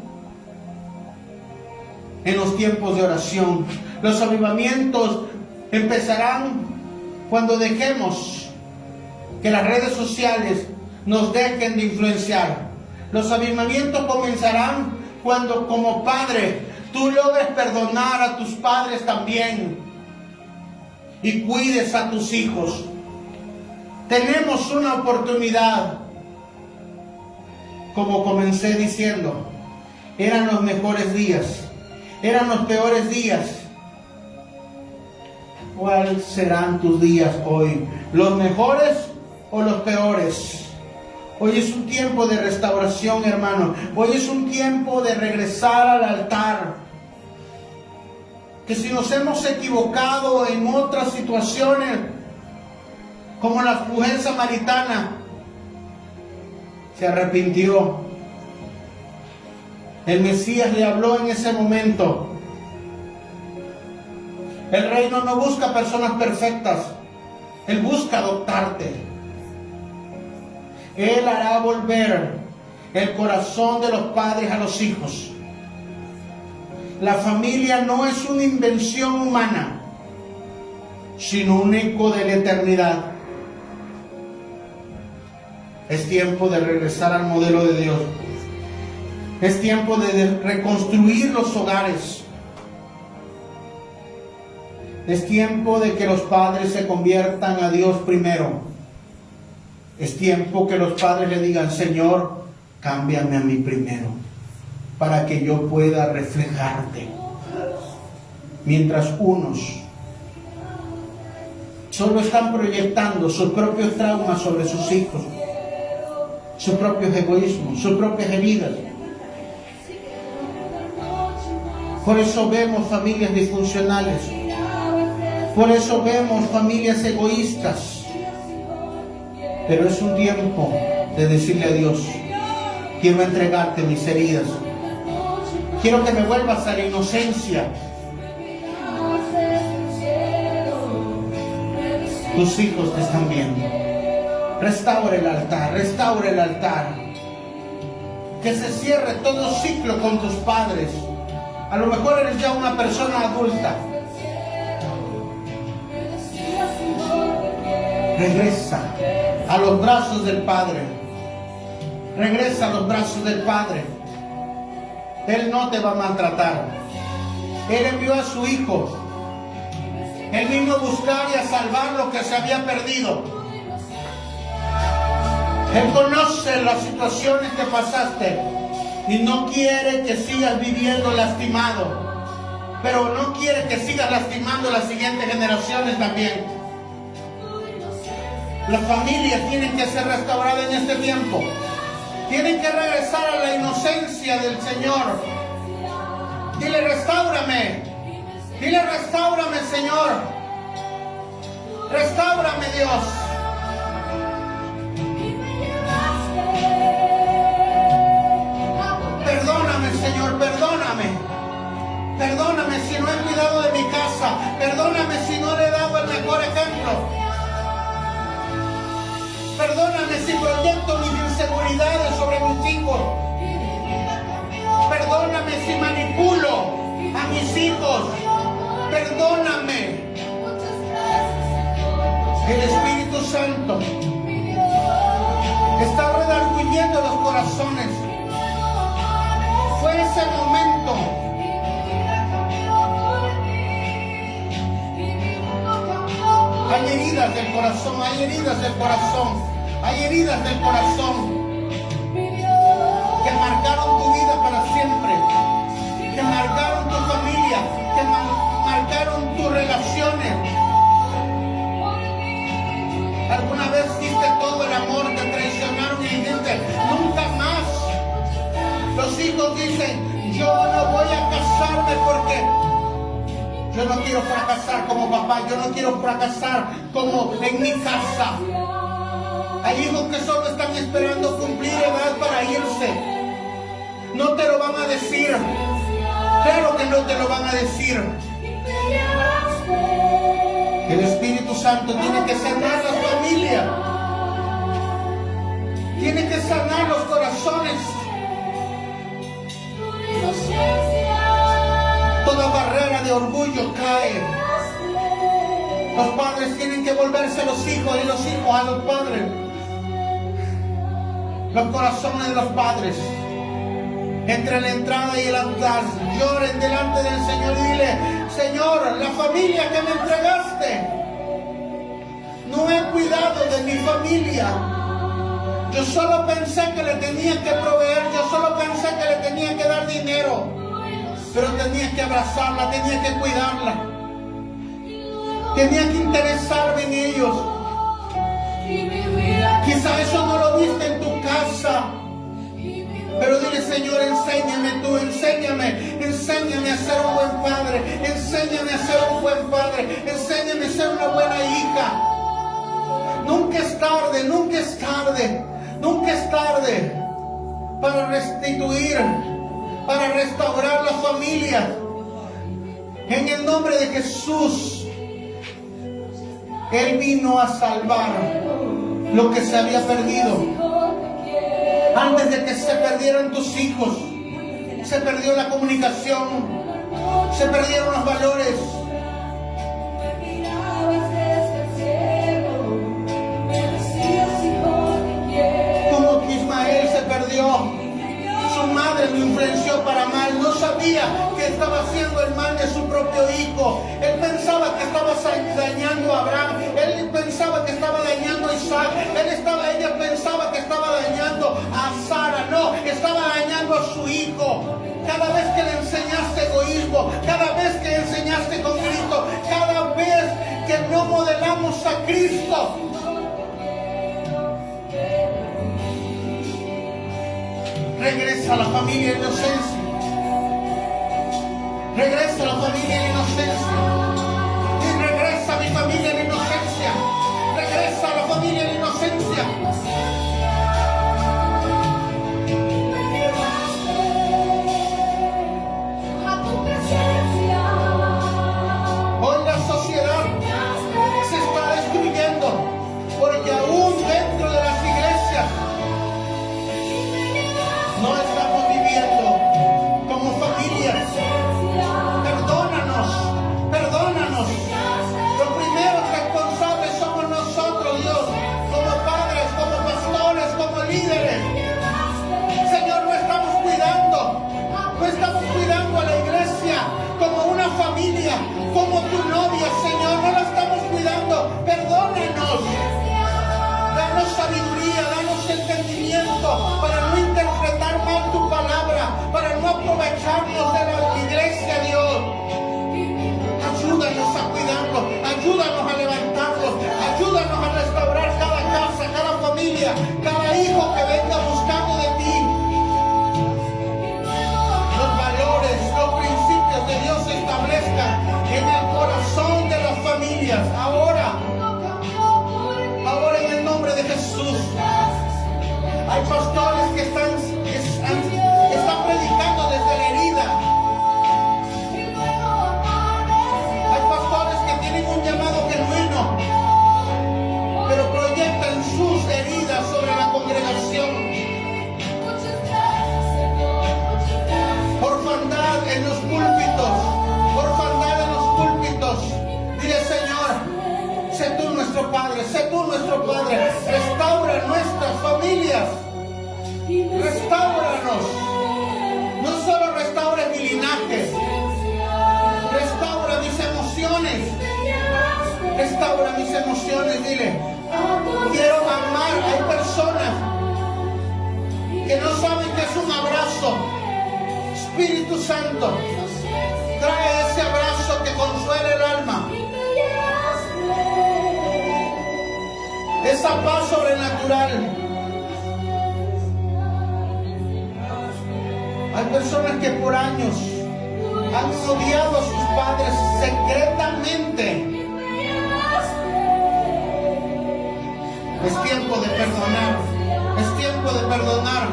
en los tiempos de oración. Los avivamientos empezarán cuando dejemos que las redes sociales nos dejen de influenciar. Los avivamientos comenzarán cuando, como padre, tú logres perdonar a tus padres también y cuides a tus hijos. Tenemos una oportunidad. Como comencé diciendo, eran los mejores días, eran los peores días. ¿Cuáles serán tus días hoy? ¿Los mejores o los peores? Hoy es un tiempo de restauración, hermano. Hoy es un tiempo de regresar al altar. Que si nos hemos equivocado en otras situaciones, como la mujer samaritana, se arrepintió. El Mesías le habló en ese momento. El reino no busca personas perfectas, Él busca adoptarte. Él hará volver el corazón de los padres a los hijos. La familia no es una invención humana, sino un eco de la eternidad. Es tiempo de regresar al modelo de Dios. Es tiempo de reconstruir los hogares. Es tiempo de que los padres se conviertan a Dios primero. Es tiempo que los padres le digan: Señor, cámbiame a mí primero, para que yo pueda reflejarte. Mientras unos solo están proyectando sus propios traumas sobre sus hijos, sus propios egoísmos, sus propias heridas. Por eso vemos familias disfuncionales. Por eso vemos familias egoístas. Pero es un tiempo de decirle a Dios: quiero entregarte mis heridas. Quiero que me vuelvas a la inocencia. Tus hijos te están viendo. Restaura el altar, restaura el altar. Que se cierre todo ciclo con tus padres. A lo mejor eres ya una persona adulta. Regresa a los brazos del Padre. Regresa a los brazos del Padre. Él no te va a maltratar. Él envió a su Hijo. Él vino a buscar y a salvar lo que se había perdido. Él conoce las situaciones que pasaste y no quiere que sigas viviendo lastimado, pero no quiere que sigas lastimando a las siguientes generaciones también. Las familias tienen que ser restauradas en este tiempo. Tienen que regresar a la inocencia del Señor. Dile: restáurame. Dile: restáurame, Señor. Restáurame, Dios. Perdóname, Señor, perdóname. Perdóname si no he cuidado de mi casa. Perdóname si no le he dado el mejor ejemplo. Perdóname si proyecto mis inseguridades sobre mis hijos. Perdóname si manipulo a mis hijos. Perdóname. El Espíritu Santo está redarguyendo los corazones. Fue ese momento. Hay heridas del corazón, hay heridas del corazón, hay heridas del corazón que marcaron tu vida para siempre, que marcaron tu familia, que marcaron tus relaciones. Alguna vez diste todo el amor, te traicionaron y dijiste: nunca más. Los hijos dicen: yo no voy a casarme porque yo no quiero fracasar como papá, yo no quiero fracasar como en mi casa. Hay hijos que solo están esperando cumplir edad para irse. No te lo van a decir. Claro que no te lo van a decir. El Espíritu Santo tiene que sanar la familia. Tiene que sanar los corazones. Toda barrera de orgullo cae. Los padres tienen que volverse a los hijos y los hijos a los padres. Los corazones de los padres, entre la entrada y el altar, lloren delante del Señor y dile: Señor, la familia que me entregaste, no he cuidado de mi familia. Yo solo pensé que le tenía que proveer, yo solo pensé que le tenía que dar dinero, pero tenía que abrazarla, tenía que cuidarla, tenía que interesarme en ellos. Quizá eso no lo viste en tu casa, pero dile: Señor, enséñame tú, enséñame a ser un buen padre, enséñame a ser un buen padre, enséñame a ser una buena hija. No tarde, nunca es tarde, nunca es tarde para restituir, para restaurar la familia. En el nombre de Jesús, Él vino a salvar lo que se había perdido. Antes de que se perdieran tus hijos, se perdió la comunicación, se perdieron los valores. Como Ismael se perdió. Su madre lo influenció para mal. No sabía que estaba haciendo el mal de su propio hijo. Él pensaba que estaba dañando a Abraham. Él pensaba que estaba dañando a Isaac. Ella pensaba que estaba dañando a Sara. No, estaba dañando a su hijo. Cada vez que le enseñaste egoísmo, cada vez que enseñaste con Cristo, cada vez que no modelamos a Cristo, regresa a la familia en inocencia. Regresa a la familia en inocencia. Y regresa a mi familia en inocencia. Regresa a la familia en inocencia. Hoy la sociedad se está destruyendo porque aún dentro de las iglesias no estamos viviendo como familias. Perdónanos, perdónanos. Los primeros responsables somos nosotros, Dios, como padres, como pastores, como líderes. Señor, no estamos cuidando a la iglesia como una familia, como tu novia, Señor, no la estamos cuidando. Perdónanos. Danos sabiduría, danos entendimiento para no interpretar mal tu palabra, para no aprovecharnos de la iglesia, Dios. Ayúdanos a cuidarlo, ayúdanos a levantarlos, ayúdanos a restaurar cada casa, cada familia, cada hijo que venga buscando de ti. Los valores, los principios de Dios se establezcan en el corazón de las familias. Ahora en el nombre de Jesús. Hay pastores que están predicando desde la herida. Hay pastores que tienen un llamado genuino, pero proyectan sus heridas sobre la congregación. Orfandad en los púlpitos, orfandad en los púlpitos. Dile, Señor, sé tú nuestro Padre, sé tú nuestro Padre. Restaura nuestras familias. Restáuranos. No solo restaura mi linaje, restaura mis emociones. Restaura mis emociones. Dile, quiero amar. Hay personas que no saben qué es un abrazo. Espíritu Santo, trae ese abrazo que consuela el alma. Esa paz sobrenatural. Hay personas que por años han odiado a sus padres secretamente. Es tiempo de perdonar. Es tiempo de perdonar.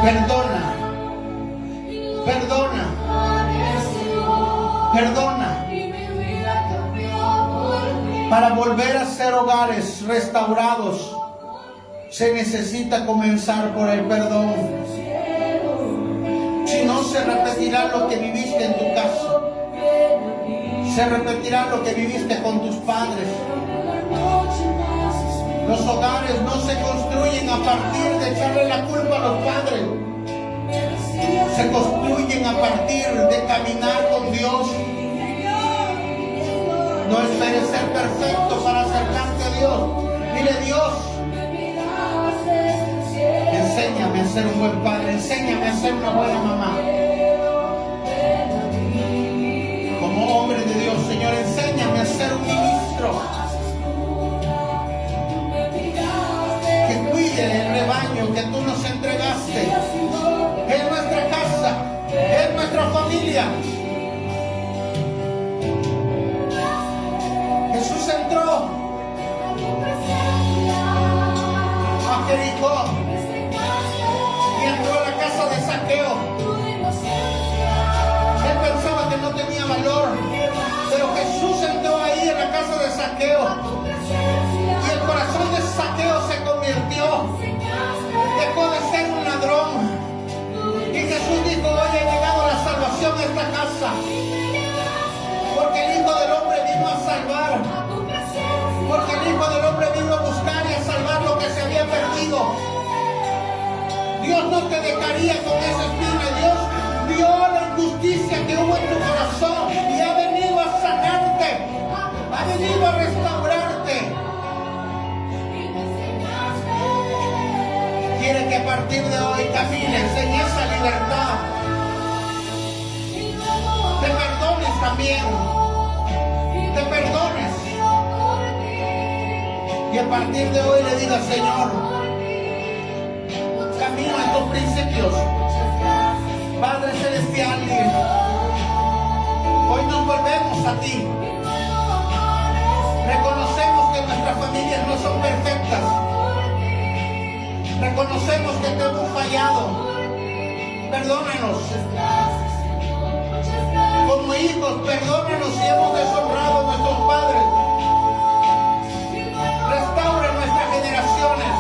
Perdona. Perdona. Perdona. Para volver a ser hogares restaurados, se necesita comenzar por el perdón. Si no, se repetirá lo que viviste en tu casa. Se repetirá lo que viviste con tus padres. Los hogares no se construyen a partir de echarle la culpa a los padres. Se construyen a partir de caminar con Dios. No esperes ser perfecto para acercarte a Dios. Dile, Dios, enséñame a ser un buen padre, enséñame a ser una buena mamá. Como hombre de Dios, Señor, enséñame a ser un ministro que cuide el rebaño que tú nos entregaste en nuestra casa, en nuestra familia. Jericó y entró a la casa de Zaqueo. Él pensaba que no tenía valor, pero Jesús entró ahí en la casa de Zaqueo y el corazón de Zaqueo se convirtió. Dejó de ser un ladrón. Y Jesús dijo: hoy ha llegado la salvación a esta casa, porque el Hijo del Hombre vino a salvar, porque el Hijo del Hombre vino a buscar y a salvar lo que se había perdido. Dios no te dejaría con esa espina. Dios vio la injusticia que hubo en tu corazón y ha venido a sanarte, ha venido a restaurarte. Quiere que a partir de hoy camines en esa libertad. Te perdones también. Te perdones. Y a partir de hoy le digas: Señor, camino en tus principios. Padre Celestial, hoy nos volvemos a ti. Reconocemos que nuestras familias no son perfectas. Reconocemos que te hemos fallado. Perdónanos. Como hijos, perdónanos si hemos deshonrado a nuestros padres. Restaura nuestras generaciones.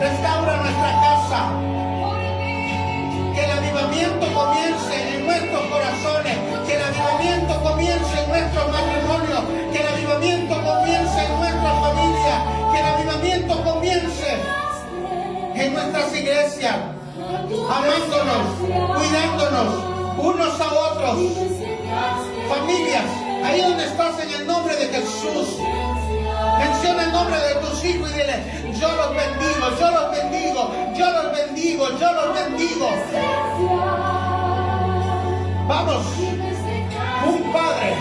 Restaura nuestra casa. Que el avivamiento comience en nuestros corazones. Que el avivamiento comience en nuestros matrimonios. Que el avivamiento comience en nuestra familia. Que el avivamiento comience en nuestras iglesias, amándonos, cuidándonos unos a otros. Familias, ahí donde estás, en el nombre de Jesús, menciona el nombre de tus hijos y dile: yo los bendigo, yo los bendigo, yo los bendigo, yo los bendigo. Vamos, un padre,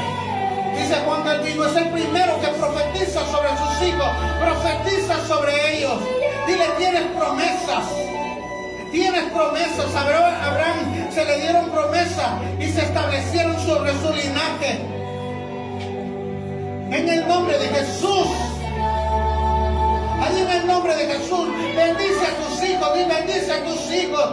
dice Juan Calvino, es el primero que profetiza sobre sus hijos, profetiza sobre ellos. Dile: tienes promesas. Tienes promesas. A Abraham se le dieron promesas y se establecieron sobre su linaje. En el nombre de Jesús. Ahí en el nombre de Jesús. Bendice a tus hijos. Dile: bendice a tus hijos.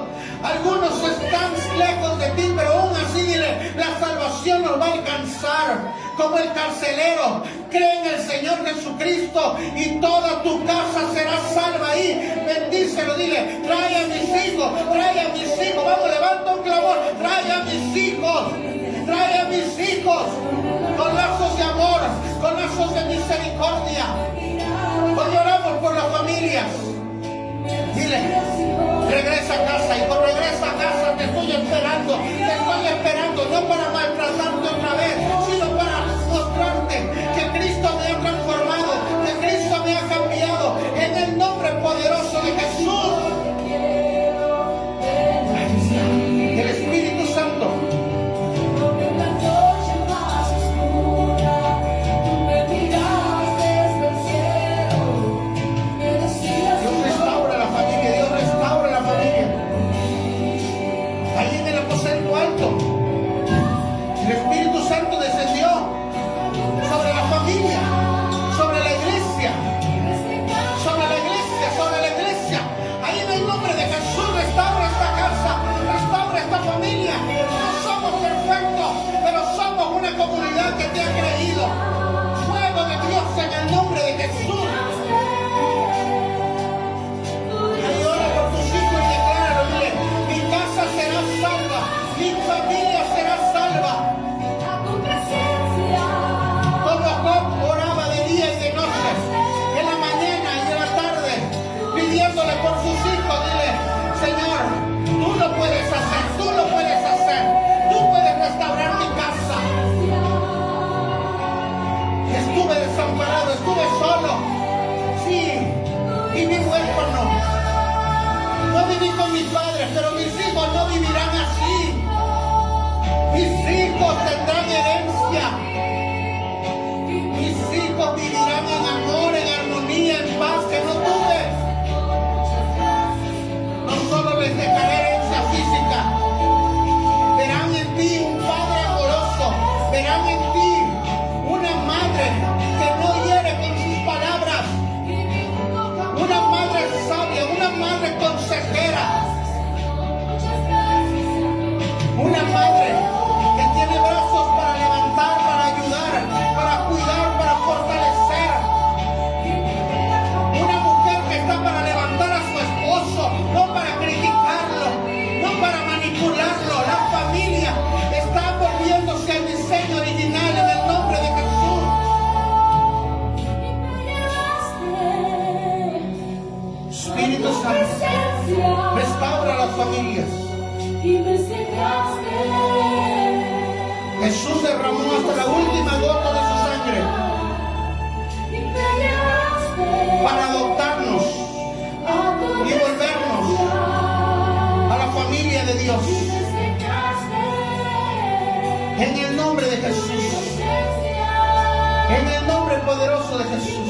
Algunos están lejos de ti, pero aún así dile: la salvación nos va a alcanzar. Como el carcelero, cree en el Señor Jesucristo y toda tu casa será salva ahí. Bendícelo, dile: trae a mis hijos, trae a mis hijos. Vamos, levanta un clamor: trae a mis hijos, trae a mis hijos. Con lazos de amor, con lazos de misericordia. Hoy oramos por las familias. Dile: regresa a casa, hijo, regresa a casa, te estoy esperando, no para maltratarte otra vez, sino para mostrarte que Cristo me ha transformado, que Cristo me ha cambiado, en el nombre poderoso de Jesús. El Espíritu Santo. El Espíritu Santo descendió sobre la familia, sobre la iglesia, sobre la iglesia. Ahí en el nombre de Jesús, restaura esta casa, restaura esta familia. No somos perfectos, pero somos una comunidad que te ha creído. Fuego de Dios en el nombre de Jesús. Ahí ora por tus hijos y decláralo, dile: mi casa será salva, mi familia será salva. Como Job oraba de día y de noche, en la mañana y en la tarde, pidiéndole por sus hijos, dile: Señor, tú lo puedes hacer, tú lo puedes hacer, tú puedes restaurar mi casa. Estuve desamparado, estuve solo, sí, y viví huérfano. No viví con mis padres, pero mis hijos no vivirán así. Mis hijos tendrán herencia. Mis hijos vivirán en amor, en armonía, en paz que no tuve. No solo les dejaré herencia física, verán en ti un padre amoroso, verán en ti una madre que no hiere con sus palabras, una madre Espíritu Santo, restaura las familias. Jesús derramó hasta la última gota de su sangre para adoptarnos y volvernos a la familia de Dios. En el nombre de Jesús, en el nombre poderoso de Jesús.